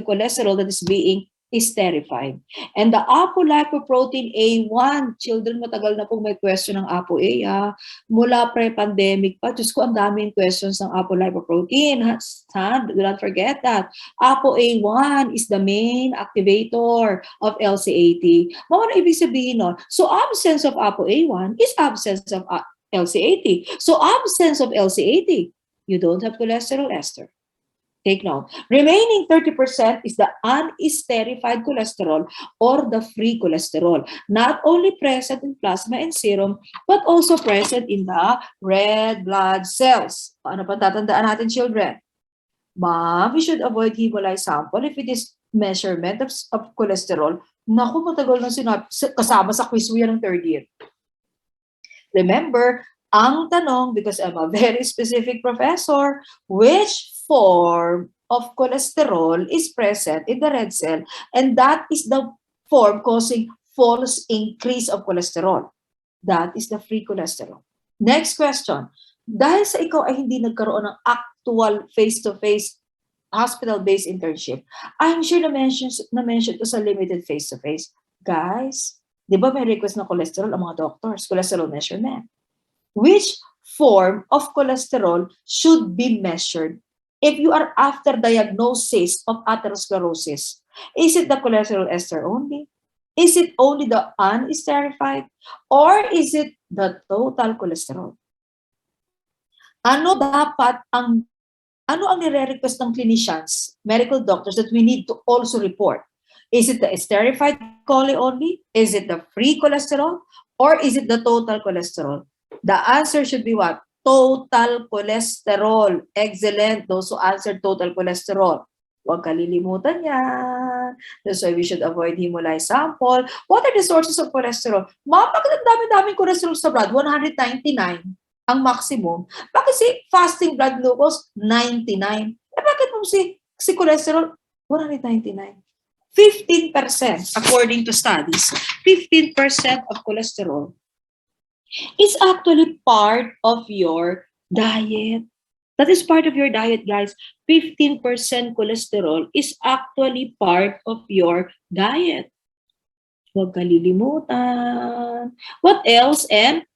cholesterol that is being esterified. And the apolipoprotein A1, children, matagal na pong may question ng ApoA. Mula pre-pandemic pa, Diyos ko, ang daming questions ng apolipoprotein. Do not forget that. ApoA1 is the main activator of LCAT. Ano ibig sabihin nun? So, absence of ApoA1 is absence of LCAT. So, absence of LCAT, you don't have cholesterol ester. Take note. Remaining 30% is the unesterified cholesterol or the free cholesterol. Not only present in plasma and serum, but also present in the red blood cells. Ano pa tatandaan natin, children? Ma'am, we should avoid hemolyzed sample if it is measurement of cholesterol. Naku, matagal na kasama sa quiz mo yan ng third year. Remember, ang tanong, because I'm a very specific professor, which form of cholesterol is present in the red cell, and that is the form causing false increase of cholesterol. That is the free cholesterol. Next question. Dahil sa ikaw ay hindi nagkaroon ng actual face-to-face hospital-based internship, I'm sure na-mention ko sa limited face-to-face. Guys, di ba may request ng cholesterol ang mga doctors, cholesterol measurement? Which form of cholesterol should be measured if you are after diagnosis of atherosclerosis? Is it the cholesterol ester only? Is it only the unesterified? Or is it the total cholesterol? Ano ang nire-request ng clinicians, medical doctors, that we need to also report? Is it the esterified chole only? Is it the free cholesterol? Or is it the total cholesterol? The answer should be what? Total cholesterol. Excellent. Those who answered total cholesterol. Huwag kalilimutan yan. That's why we should avoid hemolyzed sample. What are the sources of cholesterol? Ma'am, bakit ang dami-daming cholesterol sa blood? 199 ang maximum. Bakit si fasting blood glucose? 99. Bakit mo si cholesterol? 199. 15%, according to studies, 15% of cholesterol is actually part of your diet. That is part of your diet, guys. 15% cholesterol is actually part of your diet. Huwag kalilimutan. What else? And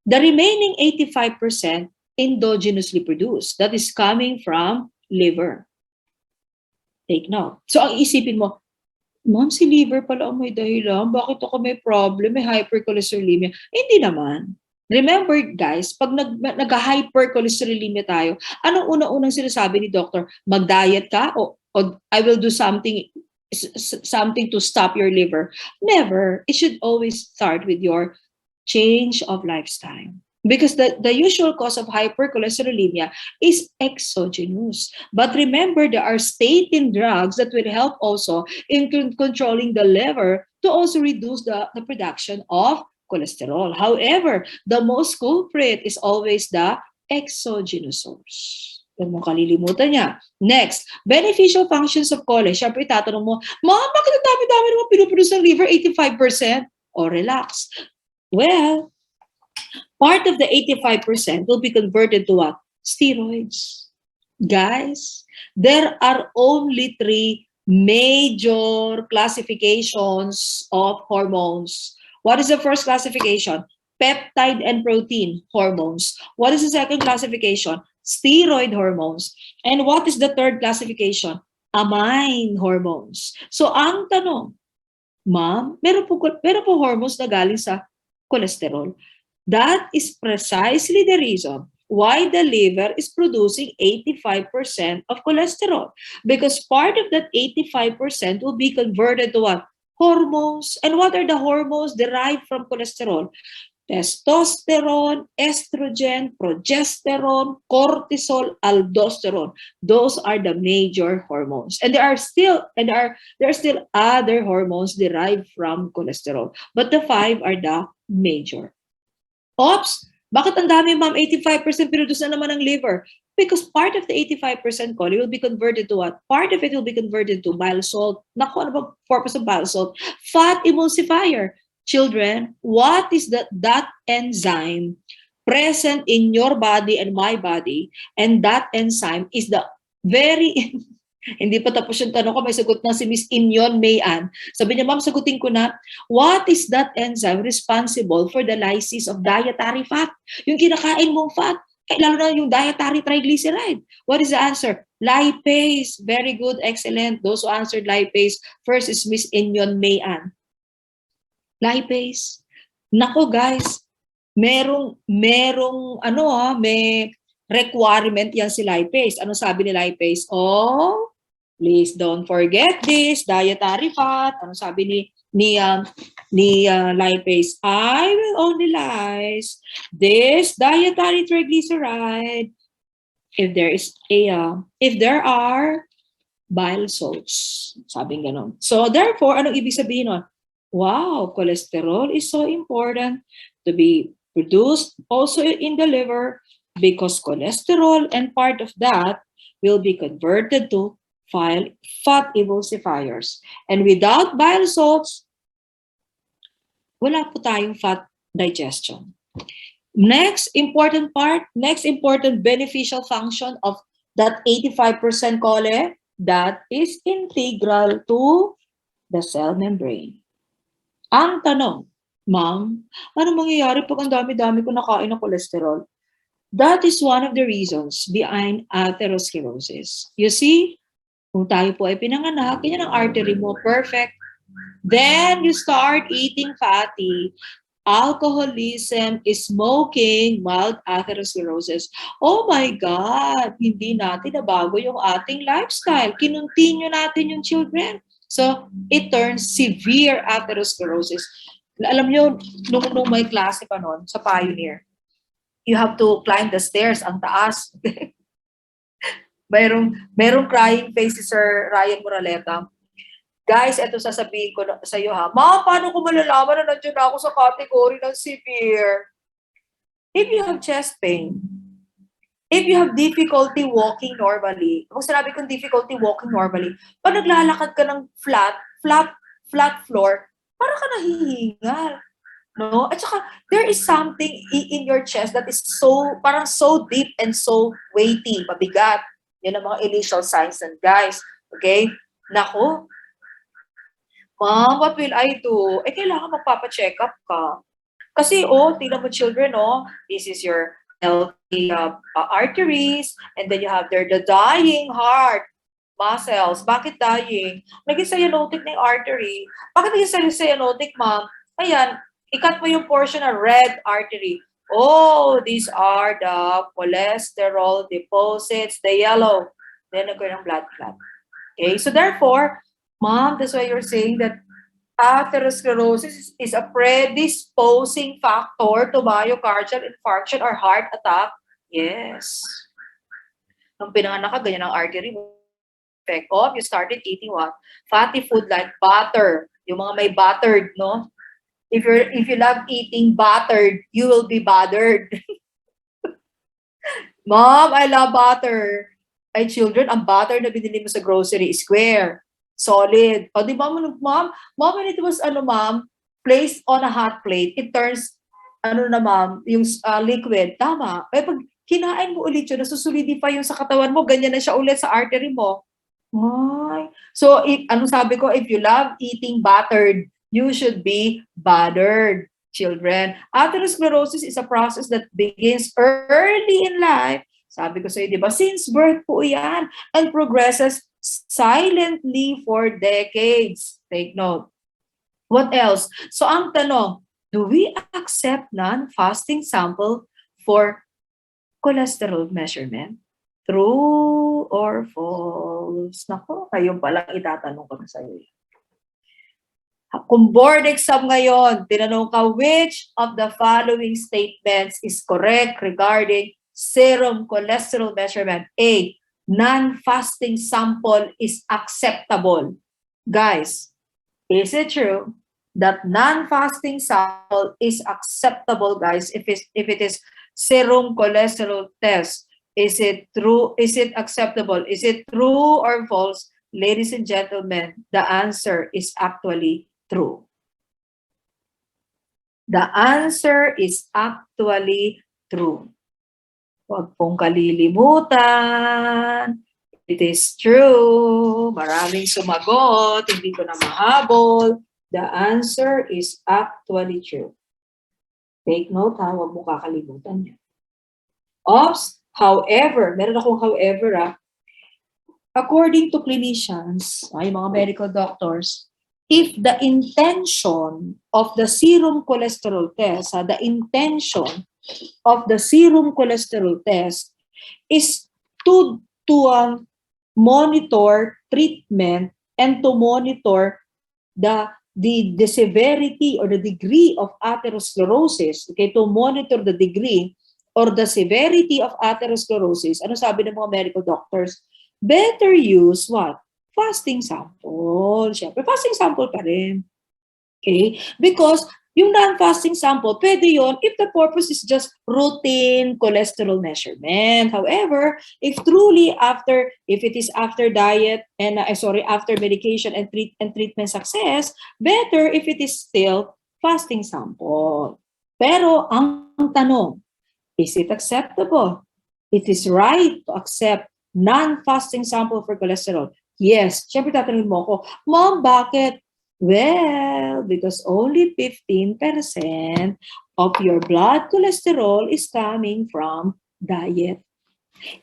the remaining 85% endogenously produced. That is coming from liver. Take note. So, ang isipin mo, Ma'am, si liver pala ang may dahilan. Bakit ako may problem? May hypercholesterolemia. Hindi naman. Remember, guys, pag nag-hypercholesterolemia tayo, anong unang-unang sinasabi ni doctor? Mag-diet ka o I will do something to stop your liver. Never. It should always start with your change of lifestyle. Because the usual cause of hypercholesterolemia is exogenous. But remember, there are statin drugs that will help also in controlling the liver to also reduce the production of cholesterol. However, the most culprit is always the exogenous source. Huwag mo kalilimutan niya. Next, beneficial functions of choline. Siyempre, itatanong mo, Mom, bakit ang dami-dami naman pinuproduce ng liver? 85%? O, relax. Well, part of the 85% will be converted to what? Steroids. Guys, there are only 3 major classifications of hormones. What is the first classification? Peptide and protein hormones. What is the second classification? Steroid hormones. And what is the third classification? Amine hormones. So, ang tanong, Ma'am, meron po hormones na galing sa cholesterol. That is precisely the reason why the liver is producing 85% of cholesterol. Because part of that 85% will be converted to what? Hormones. And what are the hormones derived from cholesterol? Testosterone, estrogen, progesterone, cortisol, aldosterone. Those are the major hormones. And there are still other hormones derived from cholesterol. But the 5 are the major. Oops! Bakit ang dami, ma'am? 85% produce na naman ng liver. Because part of the 85% choline will be converted to what? Part of it will be converted to bile salt. Naku, ano ba purpose of bile salt? Fat emulsifier. Children, what is that enzyme present in your body and my body? And that enzyme is the very... Hindi pa tapos yung tanong ko, may sagot na si Miss Inyon Mayan. Sabi niya, ma'am, sagutin ko na, what is that enzyme responsible for the lysis of dietary fat? Yung kinakain mong fat, lalo na yung dietary triglyceride. What is the answer? Lipase. Very good, excellent. Those who answered lipase, first is Miss Inyon Mayan. Lipase. Nako guys, may requirement yan si lipase. Ano sabi ni lipase? Oh, please don't forget this, dietary fat. Ano sabi ni lipase? I will only lyse this dietary triglyceride if there are bile salts. Sabi ganon. So therefore, anong ibig sabihin nun? Wow, cholesterol is so important to be produced also in the liver because cholesterol and part of that will be converted to fat emulsifiers. And without bile salts, wala po tayong fat digestion. Next important beneficial function of that 85% choline, that is integral to the cell membrane. Ang tanong, ma'am, ano mangyayari pag ang dami-dami ko nakain ng cholesterol? That is one of the reasons behind atherosclerosis. You see, kung tayo po ay pinanganak, yan ang artery mo, perfect. Then you start eating fatty. Alcoholism, smoking, mild atherosclerosis. Oh my God, hindi natin nabago yung ating lifestyle. Kinontinue natin yung children. So, it turns severe atherosclerosis. Alam nyo, nung may klase pa nun, sa Pioneer, you have to climb the stairs, ang taas. Merong crying face si Sir Ryan Moraleta. Guys, ito sasabihin ko sa iyo ha. Ma'am, paano ko malalaman na nandiyan ako sa category ng severe? If you have chest pain, if you have difficulty walking normally, kung sinabi kong difficulty walking normally, pag naglalakad ka ng flat floor, parang ka nahihingal. No? At saka, there is something in your chest that is parang so deep and so weighty, mabigat. Yan ang mga initial signs and guys. Okay? Nako. Ma'am, what will I do? Kailangan magpapa-check up ka. Kasi, tingnan mo children, this is your healthy arteries, and then you have the dying heart muscles. Bakit dying? Naging cyanotic na yung artery. Bakit naging cyanotic, ma'am? Ayan, ikat mo yung portion ng red artery. Oh, these are the cholesterol deposits, the yellow. Then nagkaroon ng blood clot. Okay, so therefore, ma'am, that's why you're saying that atherosclerosis is a predisposing factor to myocardial infarction or heart attack. Yes. Nung pinanganak ka, ganyan ang artery mo. Effect of, you started eating what? Fatty food like butter. Yung mga may buttered, no? If you love eating buttered, you will be bothered. Mom, I love butter. Ay, children, ang butter na binili mo sa grocery, square, solid. O, di ba, mom, when it was, mom, placed on a hot plate, it turns, mom, yung liquid. Tama. Eh, pag kinain mo ulit yun, nasusolidify yung sa katawan mo, ganyan na siya ulit sa artery mo. Ay. So, sabi ko, if you love eating buttered, you should be buttered, children. Atherosclerosis is a process that begins early in life. Sabi ko sa'yo, di ba? Since birth po yan. And progresses silently for decades. Take note. What else? So, ang tanong, do we accept non-fasting sample for cholesterol measurement? True or false? Nako, kayo palang itatanong ko na sa'yo. Kung board exam ngayon, tinanong ka, which of the following statements is correct regarding serum cholesterol measurement? A, non-fasting sample is acceptable. Guys, is it true that non-fasting sample is acceptable, guys, if it is serum cholesterol test? Is it true? Is it acceptable? Is it true or false? Ladies and gentlemen, the answer is actually true. The answer is actually true. Huwag pong kalilimutan. It is true. Maraming sumagot. Hindi ko na mahabol. The answer is actually true. Take note ha. Huwag mo kakalimutan yan. Oops. However, meron akong however, according to clinicians, ay mga medical doctors, if the intention of the serum cholesterol test, the intention of the serum cholesterol test is to monitor treatment and to monitor the severity or the degree of atherosclerosis, okay, to monitor the degree or the severity of atherosclerosis, ano sabi ng mga medical doctors? Better use what? Fasting sample. Siyempre, fasting sample pa rin. Okay? Because yung non-fasting sample, pwede yon if the purpose is just routine cholesterol measurement. However, if it is after diet and, after medication and treatment success, better if it is still fasting sample. Pero ang tanong, is it acceptable? It is right to accept non-fasting sample for cholesterol. Yes. Siyempre tatanungin mo ako, Mom, bakit? Well, because only 15% of your blood cholesterol is coming from diet.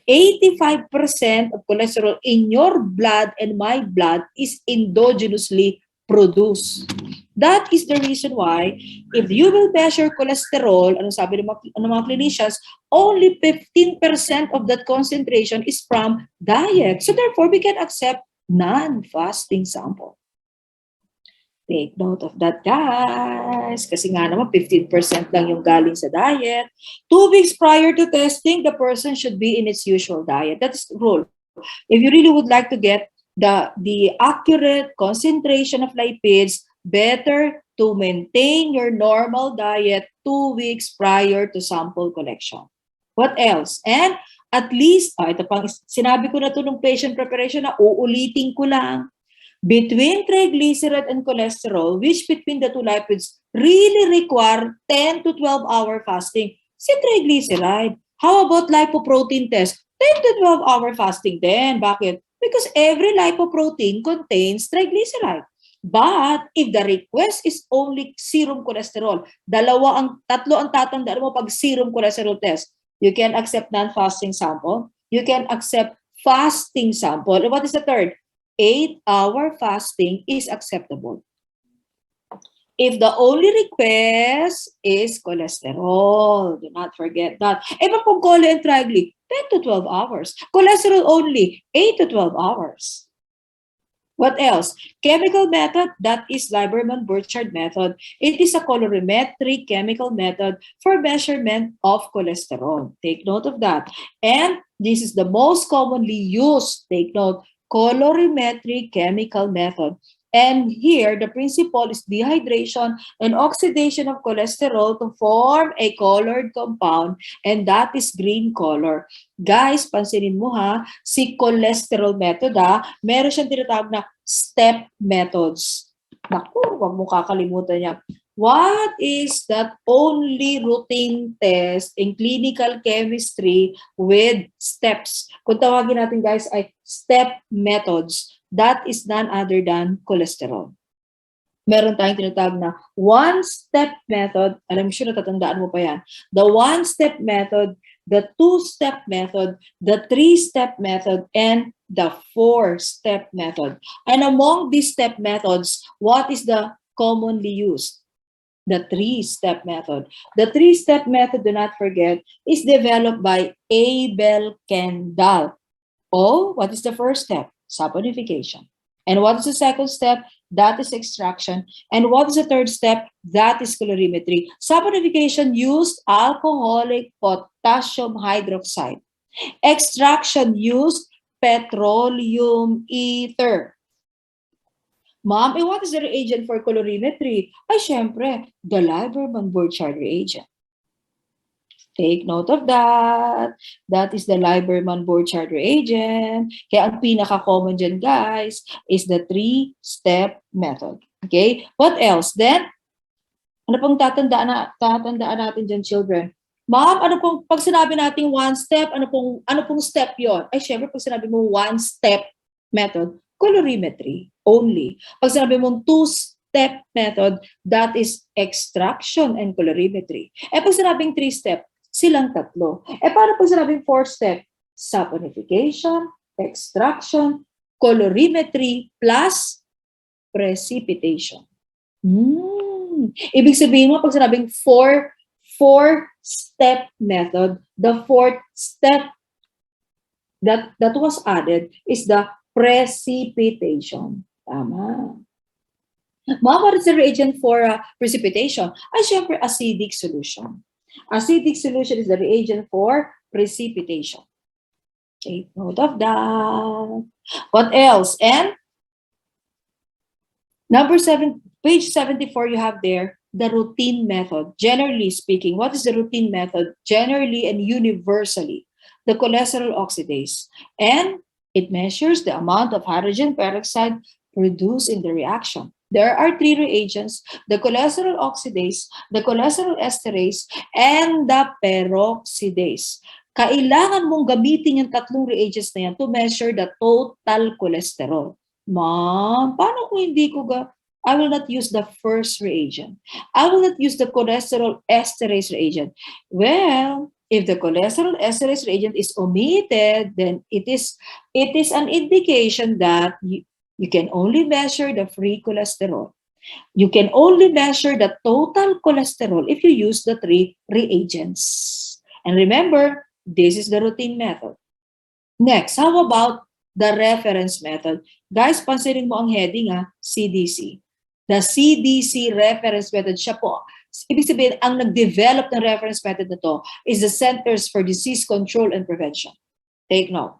85% of cholesterol in your blood and my blood is endogenously produced. That is the reason why if you will measure cholesterol, ano sabi ng mga clinicians, only 15% of that concentration is from diet. So therefore, we can accept non-fasting sample. Take note of that, guys. Kasi nga naman, 15% lang yung galing sa diet. 2 weeks prior to testing, the person should be in its usual diet. That's the rule. If you really would like to get the accurate concentration of lipids, better to maintain your normal diet 2 weeks prior to sample collection. What else? And at least, ito pang, sinabi ko na ito nung patient preparation na uulitin ko lang. Between triglyceride and cholesterol, which between the two lipids really require 10 to 12-hour fasting? Si triglyceride. How about lipoprotein test? 10 to 12-hour fasting din. Bakit? Because every lipoprotein contains triglyceride. But if the request is only serum cholesterol, tatlo ang tatandaan mo pag serum cholesterol test. You can accept non-fasting sample. You can accept fasting sample. And what is the third? 8-hour fasting is acceptable. If the only request is cholesterol, do not forget that. Even kung chole and trigly, 10 to 12 hours. Cholesterol only, 8 to 12 hours. What else? Chemical method, that is Lieberman-Burchard method. It is a colorimetric chemical method for measurement of cholesterol. Take note of that. And this is the most commonly used, take note, colorimetric chemical method. And here, the principle is dehydration and oxidation of cholesterol to form a colored compound, and that is green color. Guys, pansinin mo ha, si cholesterol method ha, meron siyang tinatawag na step methods. Naku, huwag mo kakalimutan niya. What is that only routine test in clinical chemistry with steps? Kung tawagin natin guys ay step methods, that is none other than cholesterol. Meron tayong tinatawag na one-step method. Alam mo sure, natatandaan mo pa yan. The one-step method, the two-step method, the three-step method, and the four-step method. And among these step methods, what is the commonly used? The three-step method. The three-step method, do not forget, is developed by Abel Kendall. Oh, what is the first step? Saponification. And what is the second step? That is extraction. And what is the third step? That is colorimetry. Saponification used alcoholic potassium hydroxide. Extraction used petroleum ether. Ma'am, what is the reagent for colorimetry? Ay, syempre, the Lieberman-Burchard reagent. Take note of that. That is the Lieberman-Burchard reagent. Kaya ang pinaka-common dyan, guys, is the three-step method. Okay? What else? Then, ano pong tatandaan natin dyan, children? Ma'am, ano pong, pag sinabi natin one step, ano pong step yon? Ay, syempre, pag sinabi mo one-step method, colorimetry only. Pag sinabi mong two-step method, that is extraction and colorimetry. Pag sinabing three-step, silang tatlo. Paano pag sinabing four-step? Saponification, extraction, colorimetry, plus precipitation. Ibig sabihin mo, pag sinabing four-step method, the fourth step that was added is the precipitation. Tama. Ma'am, what is the reagent for precipitation? Ay, syempre, acidic solution. Acidic solution is the reagent for precipitation. Take note of that. What else? And number 7, page 74, you have there the routine method. Generally speaking, what is the routine method? Generally and universally, the cholesterol oxidase. And it measures the amount of hydrogen peroxide produced in the reaction. There are three reagents: the cholesterol oxidase, the cholesterol esterase, and the peroxidase. Kailangan mong gamitin yung tatlong reagents na yan to measure the total cholesterol. Ma'am, paano kung hindi ko I will not use the first reagent. I will not use the cholesterol esterase reagent. Well, if the cholesterol esterase reagent is omitted, then it is an indication that you can only measure the free cholesterol. You can only measure the total cholesterol if you use the three reagents. And remember, this is the routine method. Next, how about the reference method? Guys, pansinin mo ang heading CDC. The CDC reference method, siya po. Ibig sabihin, ang nag-develop ng reference method na to is the Centers for Disease Control and Prevention. Take note.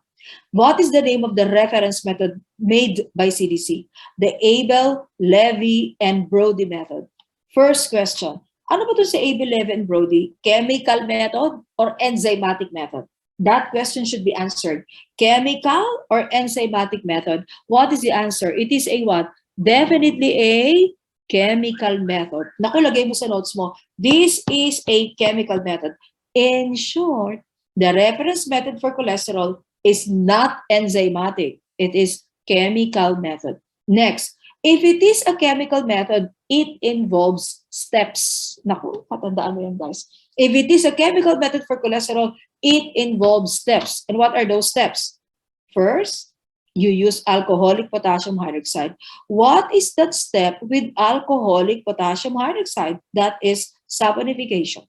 What is the name of the reference method made by CDC? The Abel, Levy, and Brody method. First question, ano ba ito si Abel, Levy, and Brody? Chemical method or enzymatic method? That question should be answered. Chemical or enzymatic method? What is the answer? It is a what? Definitely a chemical method. Naku, lagay mo sa notes mo. This is a chemical method. In short, the reference method for cholesterol is not enzymatic. It is chemical method. Next, if it is a chemical method, it involves steps. Naku, patandaan mo yan, guys. If it is a chemical method for cholesterol, it involves steps. And what are those steps? First, you use alcoholic potassium hydroxide. What is that step with alcoholic potassium hydroxide? That is saponification.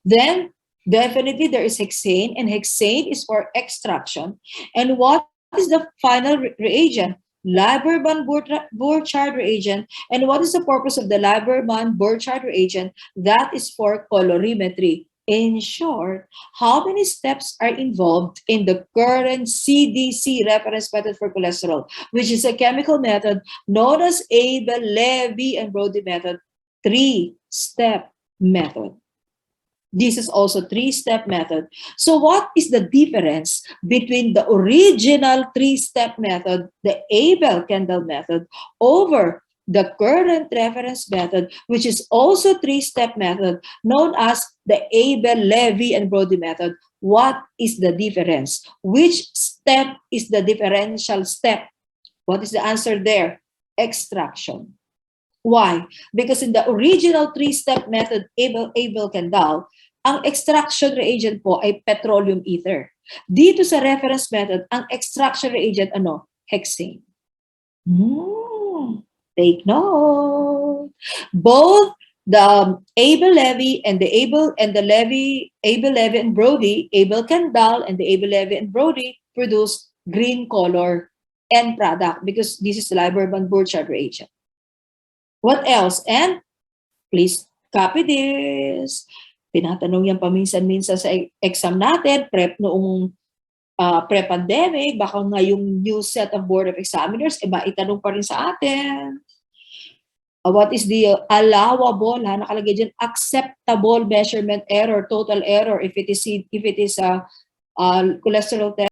Then, definitely there is hexane, and hexane is for extraction. And what is the final reagent? Lieberman-Burchard reagent. And what is the purpose of the Lieberman-Burchard reagent? That is for colorimetry. In short, how many steps are involved in the current CDC reference method for cholesterol, which is a chemical method known as Abel, Levy, and Brody method, three-step method. This is also three-step method. So what is the difference between the original three-step method, the Abel-Kendall method, over the current reference method, which is also three-step method, known as the Abel, Levy, and Brody method? What is the difference? Which step is the differential step? What is the answer there? Extraction. Why? Because in the original three-step method, Abel-Kendall, ang extraction reagent po ay petroleum ether. Dito sa reference method, ang extraction reagent ano? Hexane. Take note. Both the Abel-Levy and the Abel-Levy and Brody, Abel-Kendall and the Abel-Levy and Brody produce green color end product because this is the Lieberman-Burchard reagent. What else? And please copy this. Tinatanong yan paminsan-minsan sa exam natin, prep noong pre-pandemic, baka ngayong new set of Board of Examiners, itanong pa rin sa atin. What is the allowable, nakalagay dyan, acceptable measurement error, total error, if it is cholesterol test